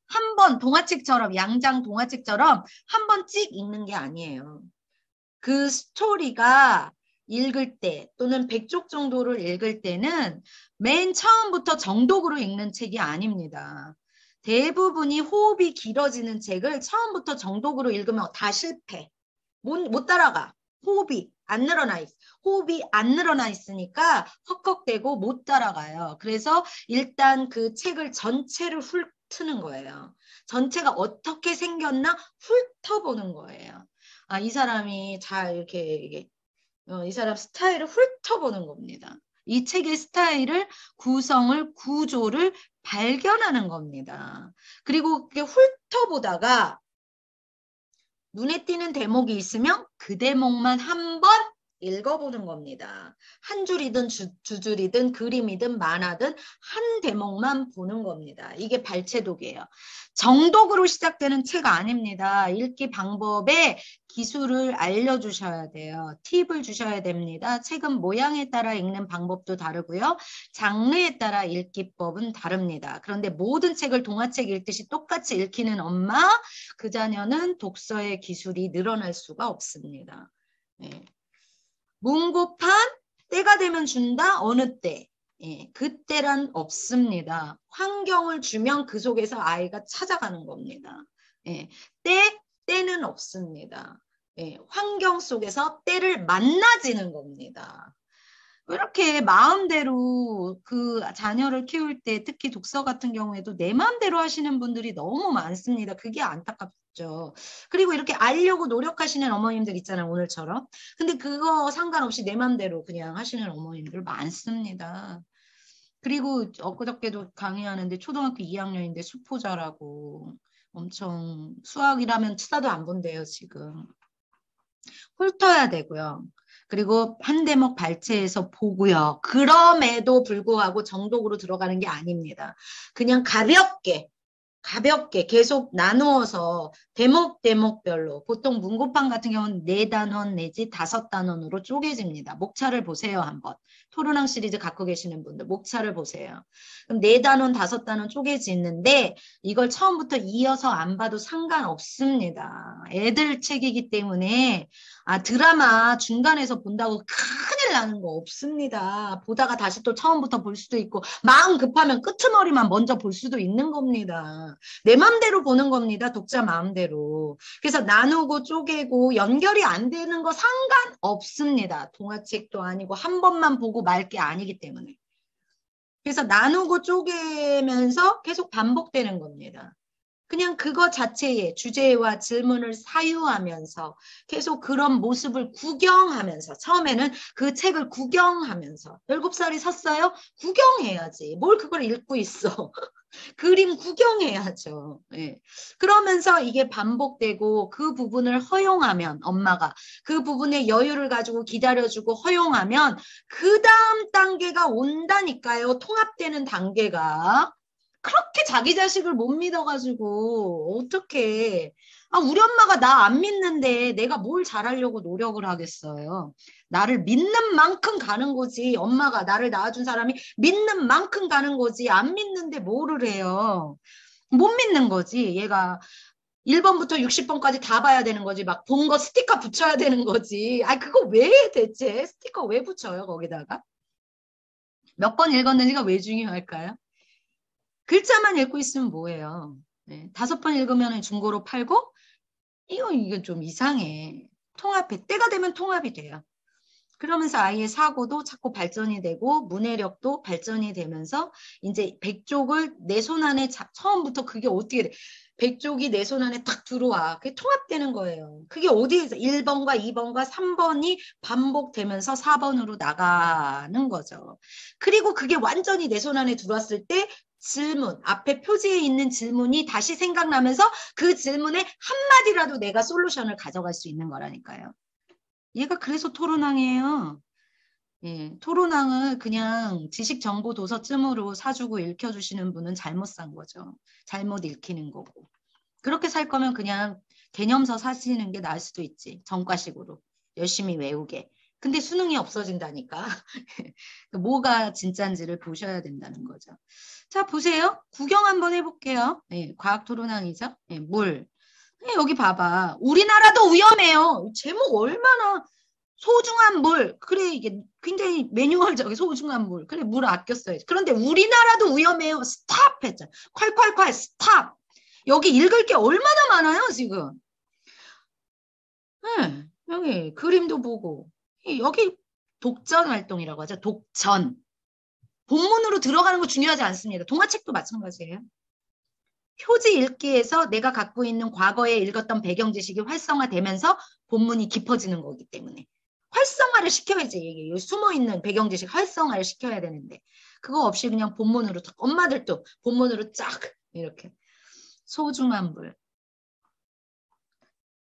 한 번 동화책처럼, 양장 동화책처럼 한 번 찍 읽는 게 아니에요. 그 스토리가 읽을 때 또는 100쪽 정도를 읽을 때는 맨 처음부터 정독으로 읽는 책이 아닙니다. 대부분이 호흡이 길어지는 책을 처음부터 정독으로 읽으면 다 실패. 못 따라가. 호흡이 안 늘어나 있으니까 헉헉대고 못 따라가요. 그래서 일단 그 책을 전체를 훑는 거예요. 전체가 어떻게 생겼나 훑어보는 거예요. 아, 이 사람이 잘 이렇게 이 사람 스타일을 훑어보는 겁니다. 이 책의 스타일을, 구조를 발견하는 겁니다. 그리고 그게 훑어보다가 눈에 띄는 대목이 있으면 그 대목만 한 번 읽어보는 겁니다. 한 줄이든 두 줄이든 그림이든 만화든 한 대목만 보는 겁니다. 이게 발췌독이에요. 정독으로 시작되는 책 아닙니다. 읽기 방법에 기술을 알려주셔야 돼요. 팁을 주셔야 됩니다. 책은 모양에 따라 읽는 방법도 다르고요. 장르에 따라 읽기법은 다릅니다. 그런데 모든 책을 동화책 읽듯이 똑같이 읽히는 엄마, 그 자녀는 독서의 기술이 늘어날 수가 없습니다. 네. 문고판 때가 되면 준다. 어느 때? 예, 그때란 없습니다. 환경을 주면 그 속에서 아이가 찾아가는 겁니다. 예, 때는 없습니다. 예, 환경 속에서 때를 만나지는 겁니다. 이렇게 마음대로 그 자녀를 키울 때 특히 독서 같은 경우에도 내 마음대로 하시는 분들이 너무 많습니다. 그게 안타깝죠. 그리고 이렇게 알려고 노력하시는 어머님들 있잖아요. 오늘처럼. 근데 그거 상관없이 내 마음대로 그냥 하시는 어머님들 많습니다. 그리고 엊그저께도 강의하는데 초등학교 2학년인데 수포자라고 엄청 수학이라면 치다도 안 본대요. 지금. 훑어야 되고요. 그리고 한 대목 발췌해서 보고요. 그럼에도 불구하고 정독으로 들어가는 게 아닙니다. 그냥 가볍게 가볍게 계속 나누어서 대목대목별로 보통 문고판 같은 경우는 4단원 내지 5단원으로 쪼개집니다. 목차를 보세요. 한번. 토론항 시리즈 갖고 계시는 분들 목차를 보세요. 그럼 4단원, 5단원 쪼개지는데 이걸 처음부터 이어서 안 봐도 상관없습니다. 애들 책이기 때문에 드라마 중간에서 본다고 큰일 나는 거 없습니다. 보다가 다시 또 처음부터 볼 수도 있고 마음 급하면 끄트머리만 먼저 볼 수도 있는 겁니다. 내 마음대로 보는 겁니다. 독자 마음대로. 그래서 나누고 쪼개고 연결이 안 되는 거 상관없습니다. 동화책도 아니고 한 번만 보고 말 게 아니기 때문에. 그래서 나누고 쪼개면서 계속 반복되는 겁니다. 그냥 그거 자체의 주제와 질문을 사유하면서 계속 그런 모습을 구경하면서 처음에는 그 책을 구경하면서 7살이 샀어요? 구경해야지. 뭘 그걸 읽고 있어. 그림 구경해야죠. 예. 그러면서 이게 반복되고 그 부분을 허용하면 엄마가 그 부분에 여유를 가지고 기다려주고 허용하면 그 다음 단계가 온다니까요. 통합되는 단계가. 그렇게 자기 자식을 못 믿어가지고 어떻게 우리 엄마가 나 안 믿는데 내가 뭘 잘하려고 노력을 하겠어요. 나를 믿는 만큼 가는 거지. 엄마가 나를 낳아준 사람이 믿는 만큼 가는 거지. 안 믿는데 뭐를 해요. 못 믿는 거지. 얘가 1번부터 60번까지 다 봐야 되는 거지. 막 본 거 스티커 붙여야 되는 거지. 그거 왜 해, 대체? 스티커 왜 붙여요 거기다가? 몇 번 읽었는지가 왜 중요할까요? 글자만 읽고 있으면 뭐예요? 네, 5번 읽으면 중고로 팔고 이건 좀 이상해. 통합해. 때가 되면 통합이 돼요. 그러면서 아이의 사고도 자꾸 발전이 되고 문해력도 발전이 되면서 이제 백족을 내 손 안에 처음부터 그게 어떻게 돼? 백족이 내 손 안에 딱 들어와. 그게 통합되는 거예요. 그게 어디에서 1번과 2번과 3번이 반복되면서 4번으로 나가는 거죠. 그리고 그게 완전히 내 손 안에 들어왔을 때 질문, 앞에 표지에 있는 질문이 다시 생각나면서 그 질문에 한마디라도 내가 솔루션을 가져갈 수 있는 거라니까요. 얘가 그래서 토론왕이에요. 예, 토론왕을 그냥 지식정보도서쯤으로 사주고 읽혀주시는 분은 잘못 산 거죠. 잘못 읽히는 거고. 그렇게 살 거면 그냥 개념서 사시는 게 나을 수도 있지. 전과식으로. 열심히 외우게. 근데 수능이 없어진다니까. 뭐가 진짜인지를 보셔야 된다는 거죠. 자, 보세요. 구경 한번 해볼게요. 네, 과학토론왕이죠. 네, 물. 네, 여기 봐봐. 우리나라도 위험해요. 제목 얼마나 소중한 물. 그래, 이게 굉장히 매뉴얼적인 소중한 물. 그래, 물 아껴 써야지. 그런데 우리나라도 위험해요. 스탑 했잖아. 콸콸콸 스탑. 여기 읽을 게 얼마나 많아요, 지금. 네, 여기 그림도 보고. 여기 독전 활동이라고 하죠. 독전. 본문으로 들어가는 거 중요하지 않습니다. 동화책도 마찬가지예요. 표지 읽기에서 내가 갖고 있는 과거에 읽었던 배경 지식이 활성화되면서 본문이 깊어지는 거기 때문에 활성화를 시켜야지. 이게 숨어있는 배경 지식 활성화를 시켜야 되는데 그거 없이 그냥 본문으로 엄마들도 본문으로 쫙 이렇게 소중한 물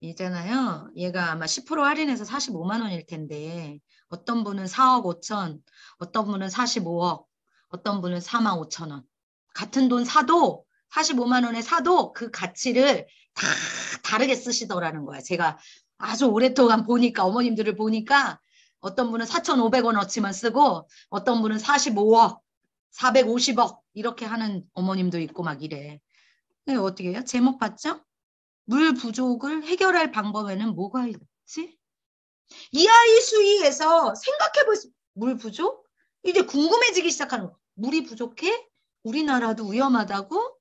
이잖아요. 얘가 아마 10% 할인해서 45만 원일 텐데 어떤 분은 4억 5천, 어떤 분은 45억, 어떤 분은 4만 5천 원. 같은 돈 사도 45만 원에 사도 그 가치를 다 다르게 쓰시더라는 거야. 제가 아주 오랫동안 보니까 어머님들을 보니까 어떤 분은 4,500원 어치만 쓰고 어떤 분은 45억, 450억 이렇게 하는 어머님도 있고 막 이래. 어떻게 해요? 제목 봤죠? 물 부족을 해결할 방법에는 뭐가 있지? 이 아이 수위에서 생각해볼 물 부족? 이제 궁금해지기 시작하는 거. 물이 부족해? 우리나라도 위험하다고?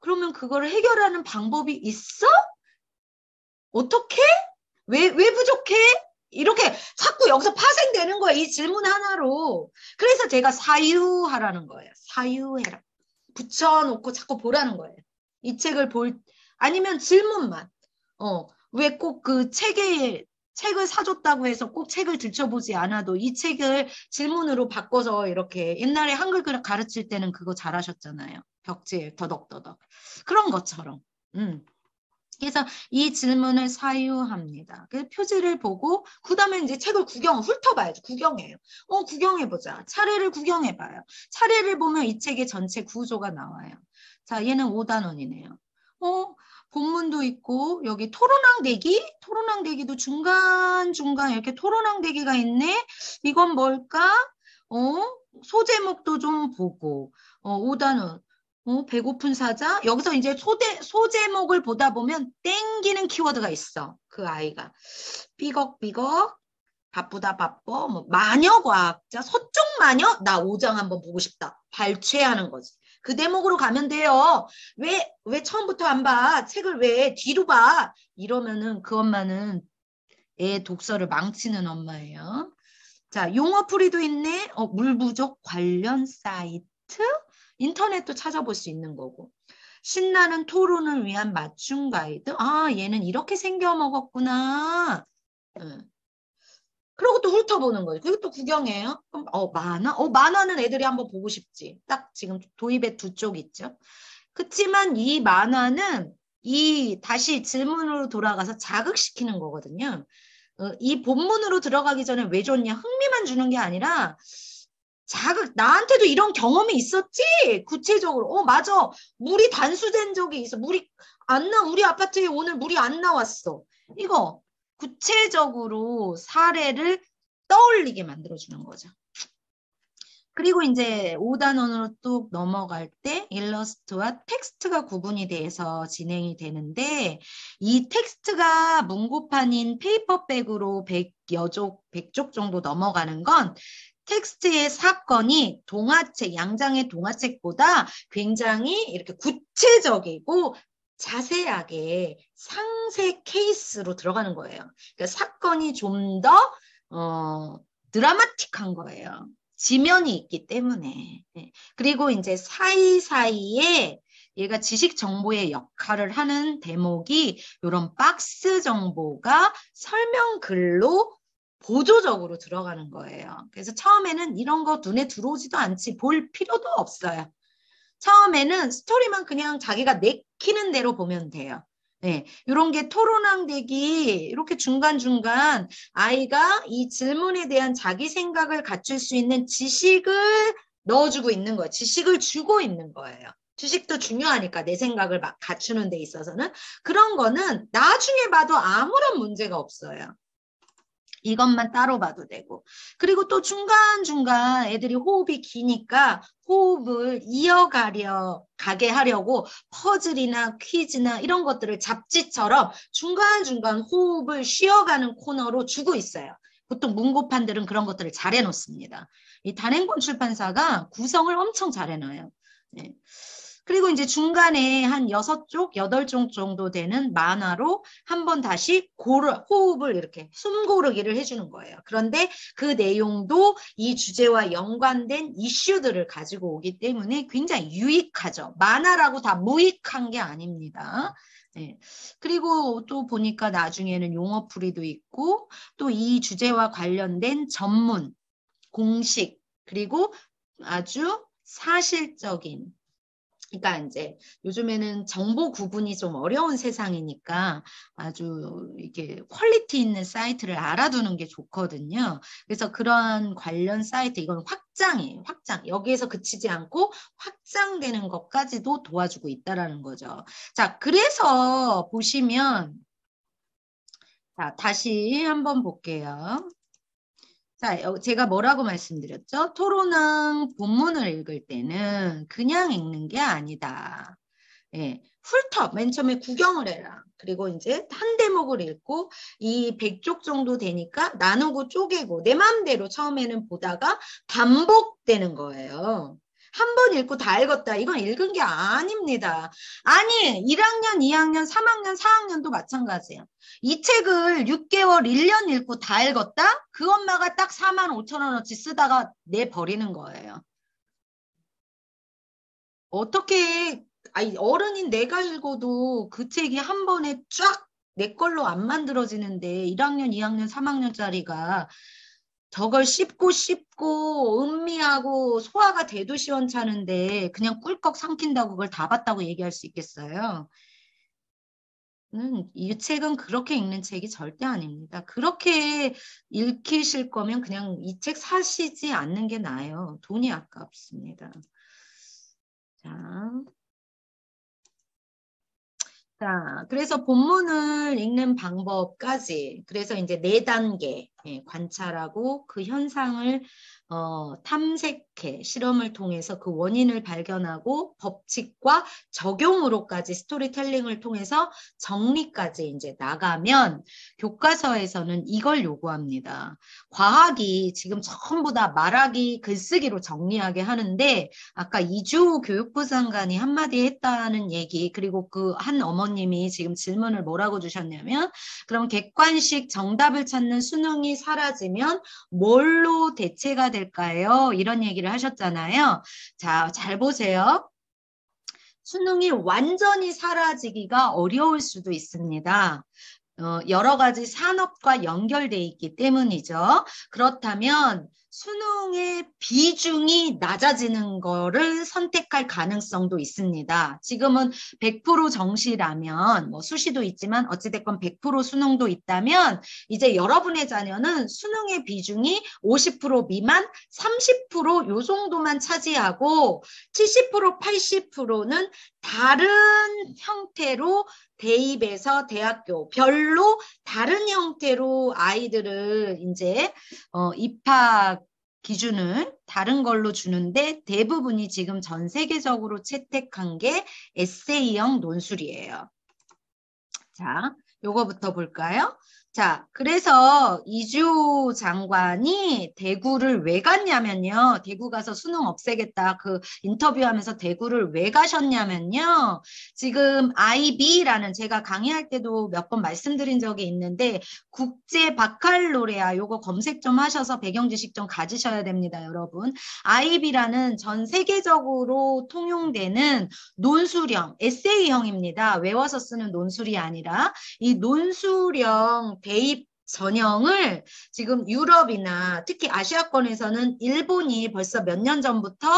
그러면 그거를 해결하는 방법이 있어? 어떻게? 왜 부족해? 이렇게 자꾸 여기서 파생되는 거야. 이 질문 하나로. 그래서 제가 사유하라는 거예요. 사유해라. 붙여놓고 자꾸 보라는 거예요. 이 책을 아니면 질문만. 왜 꼭 그 책을 사줬다고 해서 꼭 책을 들춰보지 않아도 이 책을 질문으로 바꿔서 이렇게 옛날에 한글 가르칠 때는 그거 잘하셨잖아요. 벽지에 더덕더덕. 그런 것처럼. 그래서 이 질문을 사유합니다. 그 표지를 보고 그다음에 이제 책을 훑어봐야죠. 구경해요. 구경해보자. 차례를 구경해봐요. 차례를 보면 이 책의 전체 구조가 나와요. 자, 얘는 5단원이네요. 본문도 있고 여기 토론항대기도 중간중간 이렇게 토론항대기가 있네. 이건 뭘까? 소제목도 좀 보고 5단원 배고픈 사자. 여기서 이제 소제목을 보다 보면 땡기는 키워드가 있어. 그 아이가. 삐걱삐걱, 바쁘다 바빠, 마녀과학자, 서쪽 마녀? 나 5장 한번 보고 싶다. 발췌하는 거지. 그 대목으로 가면 돼요. 왜 처음부터 안 봐? 책을 왜 뒤로 봐? 이러면은 그 엄마는 애 독서를 망치는 엄마예요. 자, 용어풀이도 있네. 물 부족 관련 사이트? 인터넷도 찾아볼 수 있는 거고. 신나는 토론을 위한 맞춤 가이드. 아, 얘는 이렇게 생겨 먹었구나. 그리고 또 훑어보는 거지. 그리고 또 구경해요. 그럼 만화? 만화는 애들이 한번 보고 싶지. 딱 지금 도입에 두 쪽 있죠. 그치만 이 만화는 다시 질문으로 돌아가서 자극시키는 거거든요. 이 본문으로 들어가기 전에 왜 좋냐? 흥미만 주는 게 아니라 나한테도 이런 경험이 있었지? 구체적으로. 맞아. 물이 단수된 적이 있어. 우리 아파트에 오늘 물이 안 나왔어. 이거 구체적으로 사례를 떠올리게 만들어주는 거죠. 그리고 이제 5단원으로 또 넘어갈 때 일러스트와 텍스트가 구분이 돼서 진행이 되는데 이 텍스트가 문고판인 페이퍼백으로 100쪽 정도 넘어가는 건 텍스트의 사건이 양장의 동화책보다 굉장히 이렇게 구체적이고 자세하게 상세 케이스로 들어가는 거예요. 그러니까 사건이 좀 더 드라마틱한 거예요. 지면이 있기 때문에. 그리고 이제 사이사이에 얘가 지식 정보의 역할을 하는 대목이 이런 박스 정보가 설명글로 보조적으로 들어가는 거예요. 그래서 처음에는 이런 거 눈에 들어오지도 않지 볼 필요도 없어요. 처음에는 스토리만 그냥 자기가 내키는 대로 보면 돼요. 네, 이런 게 토론항대기 이렇게 중간중간 아이가 이 질문에 대한 자기 생각을 갖출 수 있는 지식을 넣어주고 있는 거예요. 지식을 주고 있는 거예요. 지식도 중요하니까 내 생각을 막 갖추는 데 있어서는 그런 거는 나중에 봐도 아무런 문제가 없어요. 이것만 따로 봐도 되고. 그리고 또 중간중간 애들이 호흡이 기니까 호흡을 가게 하려고 퍼즐이나 퀴즈나 이런 것들을 잡지처럼 중간중간 호흡을 쉬어가는 코너로 주고 있어요. 보통 문고판들은 그런 것들을 잘 해놓습니다. 이 단행본 출판사가 구성을 엄청 잘 해놔요. 네. 그리고 이제 중간에 한 6쪽, 8쪽 정도 되는 만화로 한번 다시 호흡을 이렇게 숨 고르기를 해주는 거예요. 그런데 그 내용도 이 주제와 연관된 이슈들을 가지고 오기 때문에 굉장히 유익하죠. 만화라고 다 무익한 게 아닙니다. 네. 그리고 또 보니까 나중에는 용어풀이도 있고 또 이 주제와 관련된 전문, 공식, 그리고 아주 사실적인 그러니까 이제 요즘에는 정보 구분이 좀 어려운 세상이니까 아주 이렇게 퀄리티 있는 사이트를 알아두는 게 좋거든요. 그래서 그런 관련 사이트 이건 확장이에요. 확장. 여기에서 그치지 않고 확장되는 것까지도 도와주고 있다라는 거죠. 자, 그래서 보시면 자, 다시 한번 볼게요. 자, 제가 뭐라고 말씀드렸죠? 토론은 본문을 읽을 때는 그냥 읽는 게 아니다. 예, 맨 처음에 구경을 해라. 그리고 이제 한 대목을 읽고 이 100쪽 정도 되니까 나누고 쪼개고 내 마음대로 처음에는 보다가 반복되는 거예요. 한 번 읽고 다 읽었다. 이건 읽은 게 아닙니다. 아니, 1학년, 2학년, 3학년, 4학년도 마찬가지예요. 이 책을 6개월, 1년 읽고 다 읽었다? 그 엄마가 딱 45,000원어치 쓰다가 내버리는 거예요. 어떻게 어른인 내가 읽어도 그 책이 한 번에 쫙 내 걸로 안 만들어지는데 1학년, 2학년, 3학년짜리가 저걸 씹고 음미하고 소화가 돼도 시원찮은데 그냥 꿀꺽 삼킨다고 그걸 다 봤다고 얘기할 수 있겠어요? 이 책은 그렇게 읽는 책이 절대 아닙니다. 그렇게 읽히실 거면 그냥 이 책 사시지 않는 게 나아요. 돈이 아깝습니다. 자. 자, 그래서 본문을 읽는 방법까지, 그래서 이제 네 단계 관찰하고 그 현상을 탐색해 실험을 통해서 그 원인을 발견하고 법칙과 적용으로까지 스토리텔링을 통해서 정리까지 이제 나가면 교과서에서는 이걸 요구합니다. 과학이 지금 전부 다 말하기, 글쓰기로 정리하게 하는데 아까 이주 교육부 장관이 한마디 했다는 얘기 그리고 그 한 어머님이 지금 질문을 뭐라고 주셨냐면 그럼 객관식 정답을 찾는 수능이 사라지면 뭘로 대체가 될까요? 이런 얘기를 하셨잖아요. 자, 잘 보세요. 수능이 완전히 사라지기가 어려울 수도 있습니다. 여러 가지 산업과 연결돼 있기 때문이죠. 그렇다면 수능의 비중이 낮아지는 거를 선택할 가능성도 있습니다. 지금은 100% 정시라면 뭐 수시도 있지만 어찌됐건 100% 수능도 있다면 이제 여러분의 자녀는 수능의 비중이 50% 미만 30%요 정도만 차지하고 70% 80%는 다른 형태로 대입에서 대학교 별로 다른 형태로 아이들을 이제 입학 기준을 다른 걸로 주는데 대부분이 지금 전 세계적으로 채택한 게 에세이형 논술이에요. 자, 요거부터 볼까요? 자, 그래서 이주 장관이 대구를 왜 갔냐면요. 대구 가서 수능 없애겠다. 그 인터뷰하면서 대구를 왜 가셨냐면요. 지금 IB라는 제가 강의할 때도 몇 번 말씀드린 적이 있는데 국제 바칼로레아 요거 검색 좀 하셔서 배경 지식 좀 가지셔야 됩니다, 여러분. IB라는 전 세계적으로 통용되는 논술형, 에세이형입니다. 외워서 쓰는 논술이 아니라 이 논술형 대입 전형을 지금 유럽이나 특히 아시아권에서는 일본이 벌써 몇 년 전부터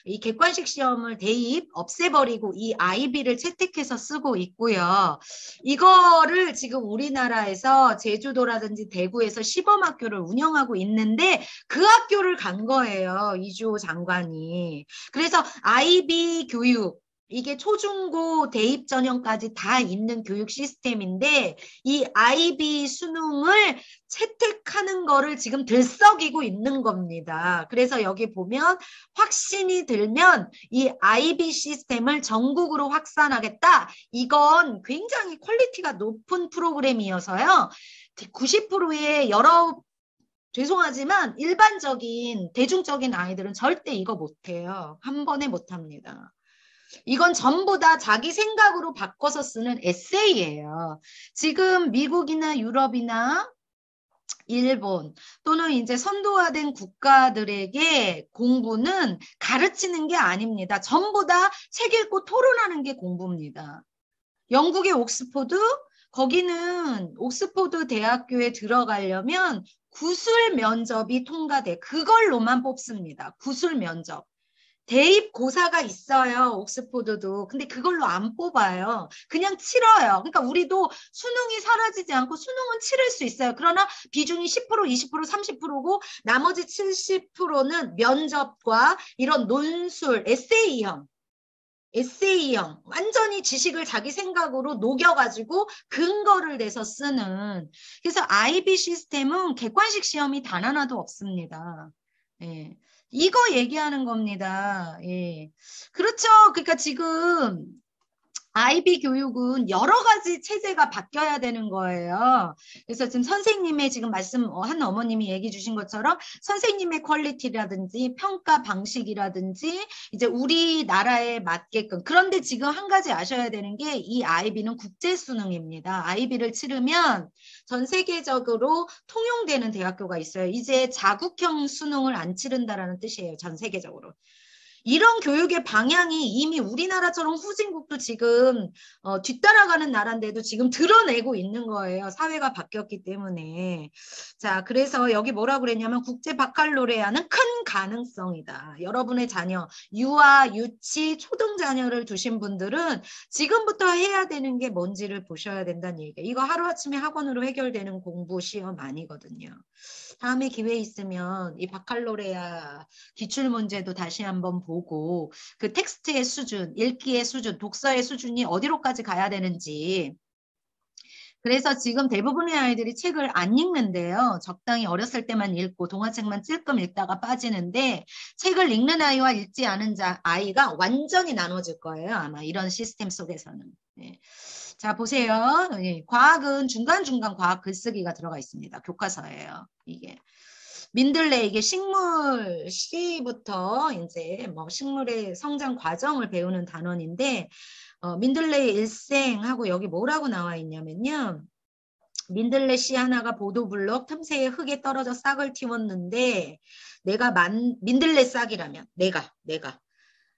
이 객관식 시험을 대입 없애버리고 이 IB를 채택해서 쓰고 있고요. 이거를 지금 우리나라에서 제주도라든지 대구에서 시범학교를 운영하고 있는데 그 학교를 간 거예요. 이주호 장관이. 그래서 IB 교육 이게 초중고 대입 전형까지 다 있는 교육 시스템인데 이 IB 수능을 채택하는 거를 지금 들썩이고 있는 겁니다. 그래서 여기 보면 확신이 들면 이 IB 시스템을 전국으로 확산하겠다. 이건 굉장히 퀄리티가 높은 프로그램이어서요. 90%의 여러 죄송하지만 일반적인 대중적인 아이들은 절대 이거 못해요. 한 번에 못합니다. 이건 전부 다 자기 생각으로 바꿔서 쓰는 에세이예요. 지금 미국이나 유럽이나 일본 또는 이제 선도화된 국가들에게 공부는 가르치는 게 아닙니다. 전부 다 책 읽고 토론하는 게 공부입니다. 영국의 옥스포드 거기는 옥스포드 대학교에 들어가려면 구술 면접이 통과돼. 그걸로만 뽑습니다. 구술 면접. 대입 고사가 있어요. 옥스포드도. 근데 그걸로 안 뽑아요. 그냥 치러요. 그러니까 우리도 수능이 사라지지 않고 수능은 치를 수 있어요. 그러나 비중이 10%, 20%, 30%고 나머지 70%는 면접과 이런 논술, 에세이형, 완전히 지식을 자기 생각으로 녹여가지고 근거를 내서 쓰는. 그래서 IB 시스템은 객관식 시험이 단 하나도 없습니다. 예. 이거 얘기하는 겁니다. 예. 그렇죠. 그러니까 지금 IB 교육은 여러 가지 체제가 바뀌어야 되는 거예요. 그래서 지금 선생님의 지금 말씀 한 어머님이 얘기해 주신 것처럼 선생님의 퀄리티라든지 평가 방식이라든지 이제 우리나라에 맞게끔 그런데 지금 한 가지 아셔야 되는 게 이 IB는 국제 수능입니다. IB를 치르면 전 세계적으로 통용되는 대학교가 있어요. 이제 자국형 수능을 안 치른다라는 뜻이에요. 전 세계적으로. 이런 교육의 방향이 이미 우리나라처럼 후진국도 지금 뒤따라가는 나라인데도 지금 드러내고 있는 거예요. 사회가 바뀌었기 때문에. 자, 그래서 여기 뭐라고 그랬냐면 국제 바칼로레아는 큰 가능성이다. 여러분의 자녀, 유아, 유치, 초등 자녀를 두신 분들은 지금부터 해야 되는 게 뭔지를 보셔야 된다는 얘기예요. 이거 하루아침에 학원으로 해결되는 공부 시험 아니거든요. 다음에 기회 있으면 이 바칼로레아 기출문제도 다시 한번 보고 그 텍스트의 수준, 읽기의 수준, 독서의 수준이 어디로까지 가야 되는지. 그래서 지금 대부분의 아이들이 책을 안 읽는데요. 적당히 어렸을 때만 읽고 동화책만 찔끔 읽다가 빠지는데 책을 읽는 아이와 읽지 않은 아이가 완전히 나눠질 거예요. 아마 이런 시스템 속에서는. 네. 자, 보세요. 예, 과학은 중간중간 과학 글쓰기가 들어가 있습니다. 교과서예요. 이게. 민들레 이게 식물 씨부터 이제 뭐 식물의 성장 과정을 배우는 단원인데 민들레의 일생하고 여기 뭐라고 나와 있냐면요. 민들레 씨 하나가 보도블럭 틈새에 흙에 떨어져 싹을 틔웠는데 내가 민들레 싹이라면 내가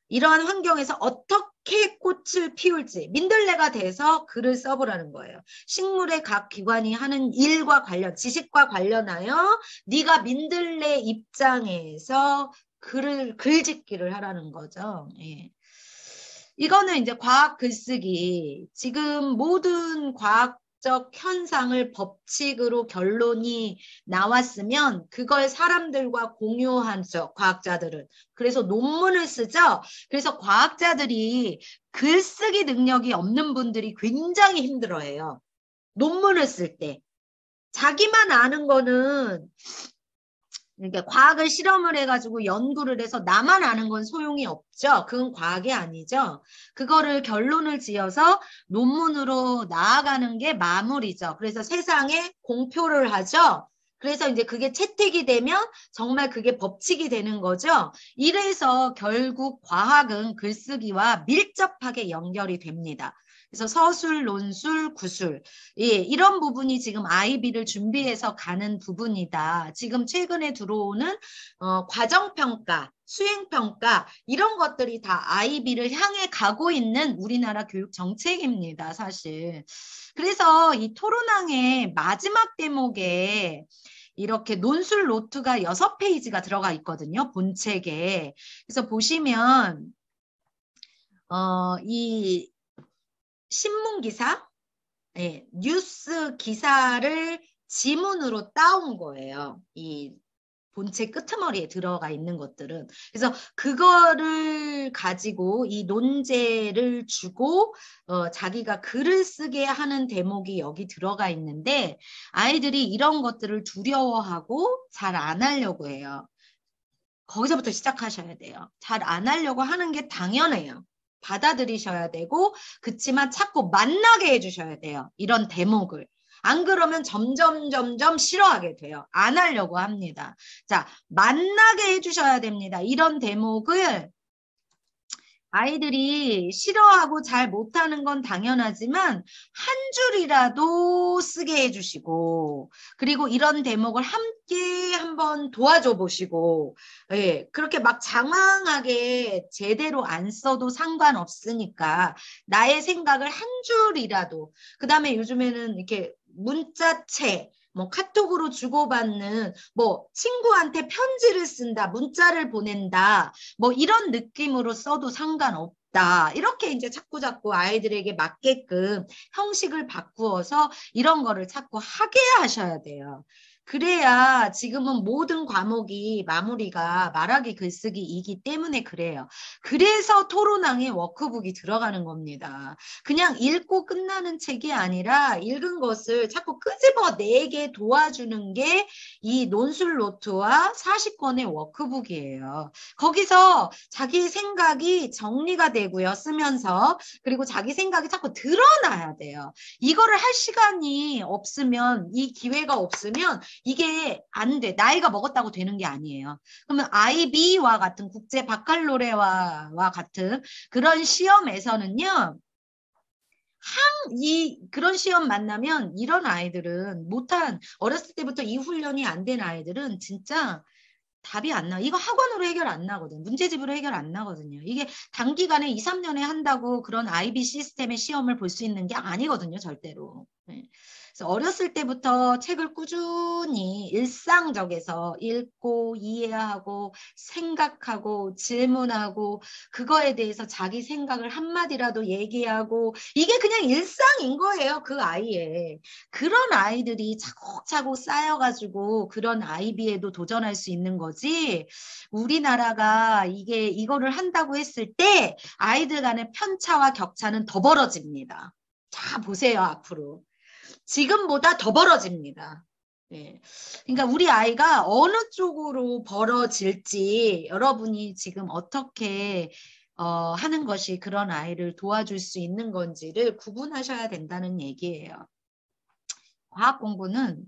이러한 환경에서 어떻게 꽃을 피울지 민들레가 돼서 글을 써보라는 거예요. 식물의 각 기관이 하는 일과 관련, 지식과 관련하여 네가 민들레 입장에서 글짓기를 하라는 거죠. 예. 이거는 이제 과학 글쓰기. 지금 모든 과학적 현상을 법칙으로 결론이 나왔으면 그걸 사람들과 공유하죠. 과학자들은. 그래서 논문을 쓰죠. 그래서 과학자들이 글쓰기 능력이 없는 분들이 굉장히 힘들어해요. 논문을 쓸 때. 자기만 아는 거는 그러니까 과학을 실험을 해가지고 연구를 해서 나만 아는 건 소용이 없죠. 그건 과학이 아니죠. 그거를 결론을 지어서 논문으로 나아가는 게 마무리죠. 그래서 세상에 공표를 하죠. 그래서 이제 그게 채택이 되면 정말 그게 법칙이 되는 거죠. 이래서 결국 과학은 글쓰기와 밀접하게 연결이 됩니다. 그래서 서술, 논술, 구술 예, 이런 부분이 지금 아이비를 준비해서 가는 부분이다. 지금 최근에 들어오는 과정평가, 수행평가 이런 것들이 다 아이비를 향해 가고 있는 우리나라 교육 정책입니다. 사실. 그래서 이 토론항의 마지막 대목에 이렇게 논술 노트가 6페이지가 들어가 있거든요. 본책에. 그래서 보시면 이 신문 기사, 네, 뉴스 기사를 지문으로 따온 거예요. 이 본체 끄트머리에 들어가 있는 것들은. 그래서 그거를 가지고 이 논제를 주고 자기가 글을 쓰게 하는 대목이 여기 들어가 있는데 아이들이 이런 것들을 두려워하고 잘 안 하려고 해요. 거기서부터 시작하셔야 돼요. 잘 안 하려고 하는 게 당연해요. 받아들이셔야 되고 그치만 자꾸 만나게 해주셔야 돼요. 이런 대목을. 안 그러면 점점 싫어하게 돼요. 안 하려고 합니다. 자, 만나게 해주셔야 됩니다. 이런 대목을 아이들이 싫어하고 잘 못하는 건 당연하지만 한 줄이라도 쓰게 해주시고 그리고 이런 대목을 함께 한번 도와줘 보시고 예, 그렇게 막 장황하게 제대로 안 써도 상관없으니까 나의 생각을 한 줄이라도 그 다음에 요즘에는 이렇게 문자체 뭐 카톡으로 주고받는 뭐 친구한테 편지를 쓴다, 문자를 보낸다, 뭐 이런 느낌으로 써도 상관없다. 이렇게 이제 자꾸 아이들에게 맞게끔 형식을 바꾸어서 이런 거를 자꾸 하게 하셔야 돼요. 그래야 지금은 모든 과목이 마무리가 말하기 글쓰기이기 때문에 그래요. 그래서 토론항에 워크북이 들어가는 겁니다. 그냥 읽고 끝나는 책이 아니라 읽은 것을 자꾸 끄집어내게 도와주는 게 이 논술 노트와 40권의 워크북이에요. 거기서 자기 생각이 정리가 되고요. 쓰면서 그리고 자기 생각이 자꾸 드러나야 돼요. 이거를 할 시간이 없으면 이 기회가 없으면 이게 안 돼. 나이가 먹었다고 되는 게 아니에요. 그러면 IB와 같은 국제 바칼로레와 같은 그런 시험에서는요. 그런 시험 만나면 이런 아이들은 어렸을 때부터 이 훈련이 안 된 아이들은 진짜 답이 안 나. 이거 학원으로 해결 안 나거든. 문제집으로 해결 안 나거든요. 이게 단기간에 2, 3년에 한다고 그런 IB 시스템의 시험을 볼 수 있는 게 아니거든요. 절대로. 네. 그래서 어렸을 때부터 책을 꾸준히 일상적에서 읽고 이해하고 생각하고 질문하고 그거에 대해서 자기 생각을 한마디라도 얘기하고 이게 그냥 일상인 거예요. 그 아이의. 그런 아이들이 차곡차곡 쌓여가지고 그런 IB에도 도전할 수 있는 거지. 우리나라가 이거를 한다고 했을 때 아이들 간의 편차와 격차는 더 벌어집니다. 자, 보세요, 앞으로. 지금보다 더 벌어집니다. 예. 그러니까 우리 아이가 어느 쪽으로 벌어질지 여러분이 지금 어떻게 하는 것이 그런 아이를 도와줄 수 있는 건지를 구분하셔야 된다는 얘기예요. 과학 공부는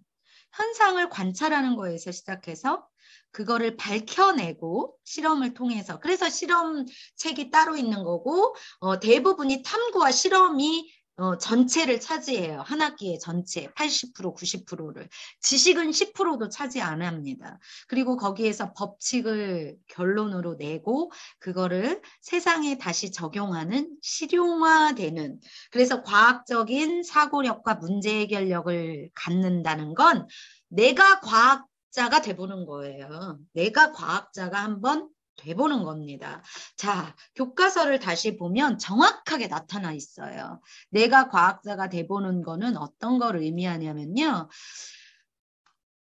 현상을 관찰하는 거에서 시작해서 그거를 밝혀내고 실험을 통해서 그래서 실험책이 따로 있는 거고 대부분이 탐구와 실험이 전체를 차지해요. 한 학기의 전체 80%, 90%를. 지식은 10%도 차지 안 합니다. 그리고 거기에서 법칙을 결론으로 내고 그거를 세상에 다시 적용하는 실용화되는 그래서 과학적인 사고력과 문제 해결력을 갖는다는 건 내가 과학자가 돼보는 거예요. 내가 과학자가 한번 돼보는 겁니다. 자, 교과서를 다시 보면 정확하게 나타나 있어요. 내가 과학자가 돼보는 거는 어떤 걸 의미하냐면요.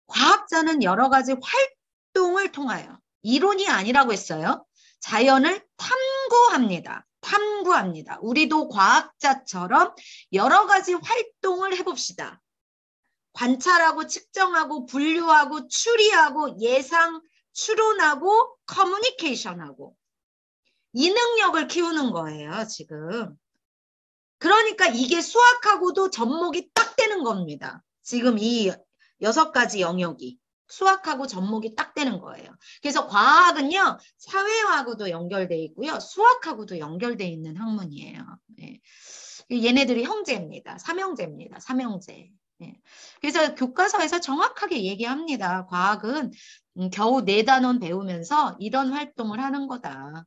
과학자는 여러 가지 활동을 통하여 이론이 아니라고 했어요. 자연을 탐구합니다. 탐구합니다. 우리도 과학자처럼 여러 가지 활동을 해봅시다. 관찰하고 측정하고 분류하고 추리하고 예상, 추론하고 커뮤니케이션하고 이 능력을 키우는 거예요, 지금. 그러니까 이게 수학하고도 접목이 딱 되는 겁니다. 지금 이 6가지 영역이 수학하고 접목이 딱 되는 거예요. 그래서 과학은요, 사회하고도 연결돼 있고요, 수학하고도 연결돼 있는 학문이에요. 네. 얘네들이 형제입니다. 삼형제입니다. 삼형제. 네. 그래서 교과서에서 정확하게 얘기합니다. 과학은 겨우 4단원 배우면서 이런 활동을 하는 거다.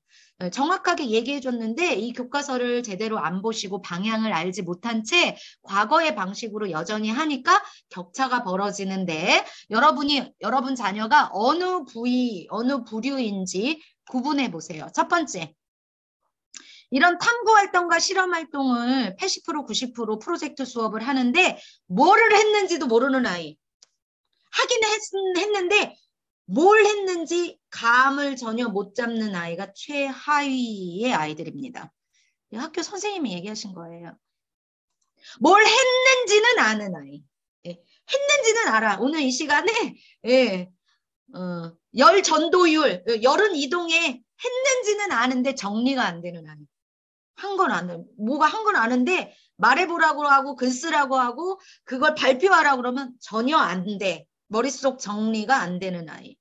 정확하게 얘기해 줬는데 이 교과서를 제대로 안 보시고 방향을 알지 못한 채 과거의 방식으로 여전히 하니까 격차가 벌어지는데 여러분 자녀가 어느 부위, 어느 부류인지 구분해 보세요. 첫 번째. 이런 탐구활동과 실험활동을 80%, 90% 프로젝트 수업을 하는데 뭐를 했는지도 모르는 아이. 하긴 했는데 뭘 했는지 감을 전혀 못 잡는 아이가 최하위의 아이들입니다. 학교 선생님이 얘기하신 거예요. 뭘 했는지는 아는 아이. 예, 했는지는 알아. 오늘 이 시간에 예, 열 전도율, 열은 이동에 했는지는 아는데 정리가 안 되는 아이. 한 건 아는, 뭐가 한 건 아는데 말해보라고 하고 글 쓰라고 하고 그걸 발표하라고 그러면 전혀 안 돼. 머릿속 정리가 안 되는 아이.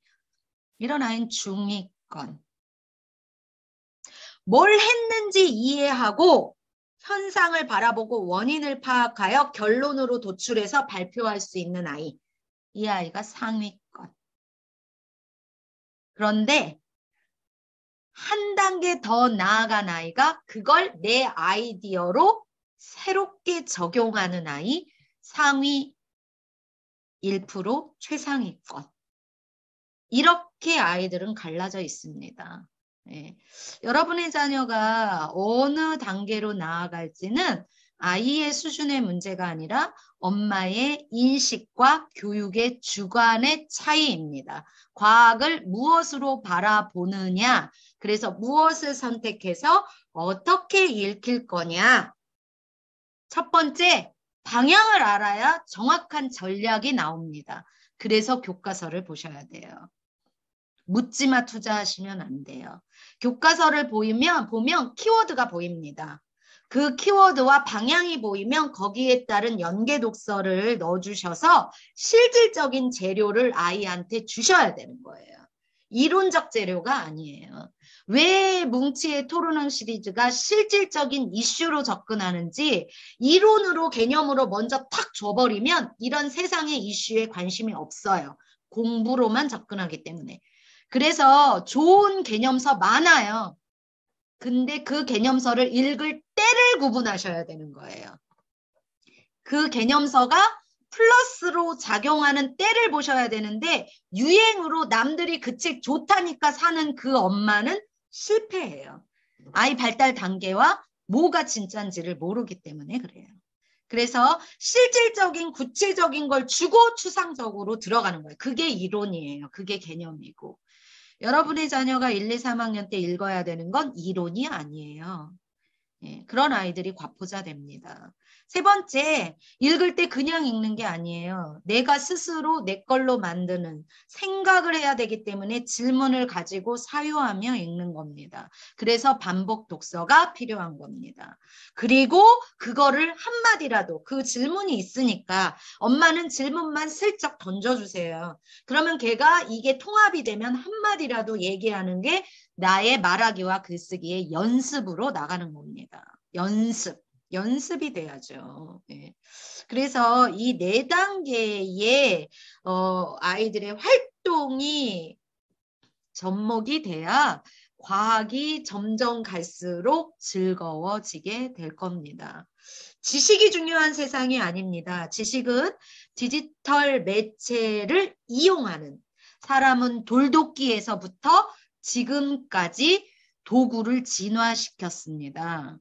이런 아이는 중위권. 뭘 했는지 이해하고 현상을 바라보고 원인을 파악하여 결론으로 도출해서 발표할 수 있는 아이. 이 아이가 상위권. 그런데 한 단계 더 나아간 아이가 그걸 내 아이디어로 새롭게 적용하는 아이, 상위 1%, 최상위권. 이렇게 아이들은 갈라져 있습니다. 네. 여러분의 자녀가 어느 단계로 나아갈지는 아이의 수준의 문제가 아니라 엄마의 인식과 교육의 주관의 차이입니다. 과학을 무엇으로 바라보느냐, 그래서 무엇을 선택해서 어떻게 읽힐 거냐. 첫 번째, 방향을 알아야 정확한 전략이 나옵니다. 그래서 교과서를 보셔야 돼요. 묻지마 투자하시면 안 돼요. 교과서를 보면 키워드가 보입니다. 그 키워드와 방향이 보이면 거기에 따른 연계 독서를 넣어주셔서 실질적인 재료를 아이한테 주셔야 되는 거예요. 이론적 재료가 아니에요. 왜 뭉치의 토론왕 시리즈가 실질적인 이슈로 접근하는지 이론으로 개념으로 먼저 탁 줘버리면 이런 세상의 이슈에 관심이 없어요. 공부로만 접근하기 때문에. 그래서 좋은 개념서 많아요. 근데 그 개념서를 읽을 때를 구분하셔야 되는 거예요. 그 개념서가 플러스로 작용하는 때를 보셔야 되는데 유행으로 남들이 그 책 좋다니까 사는 그 엄마는 실패해요. 아이 발달 단계와 뭐가 진짜인지를 모르기 때문에 그래요. 그래서 실질적인 구체적인 걸 주고 추상적으로 들어가는 거예요. 그게 이론이에요. 그게 개념이고. 여러분의 자녀가 1, 2, 3학년 때 읽어야 되는 건 이론이 아니에요. 예, 그런 아이들이 과포자 됩니다. 세 번째, 읽을 때 그냥 읽는 게 아니에요. 내가 스스로 내 걸로 만드는 생각을 해야 되기 때문에 질문을 가지고 사유하며 읽는 겁니다. 그래서 반복 독서가 필요한 겁니다. 그리고 그거를 한마디라도 그 질문이 있으니까 엄마는 질문만 슬쩍 던져주세요. 그러면 걔가 이게 통합이 되면 한마디라도 얘기하는 게 나의 말하기와 글쓰기의 연습으로 나가는 겁니다. 연습이 돼야죠. 네. 그래서 이 4단계의 아이들의 활동이 접목이 돼야 과학이 점점 갈수록 즐거워지게 될 겁니다. 지식이 중요한 세상이 아닙니다. 지식은 디지털 매체를 이용하는 사람은 돌도끼에서부터 지금까지 도구를 진화시켰습니다.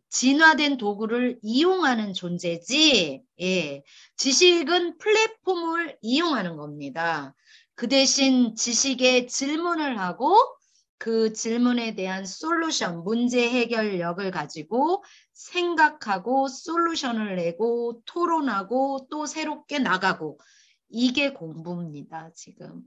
진화된 도구를 이용하는 존재지, 예. 지식은 플랫폼을 이용하는 겁니다. 그 대신 지식에 질문을 하고 그 질문에 대한 솔루션, 문제 해결력을 가지고 생각하고 솔루션을 내고 토론하고 또 새롭게 나가고 이게 공부입니다, 지금.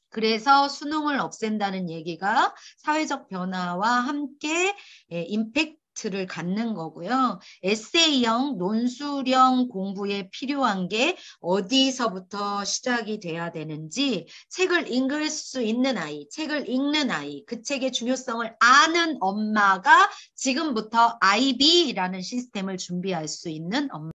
그래서 수능을 없앤다는 얘기가 사회적 변화와 함께 임팩트를 갖는 거고요. 에세이형, 논술형 공부에 필요한 게 어디서부터 시작이 돼야 되는지 책을 읽을 수 있는 아이, 책을 읽는 아이, 그 책의 중요성을 아는 엄마가 지금부터 IB라는 시스템을 준비할 수 있는 엄마.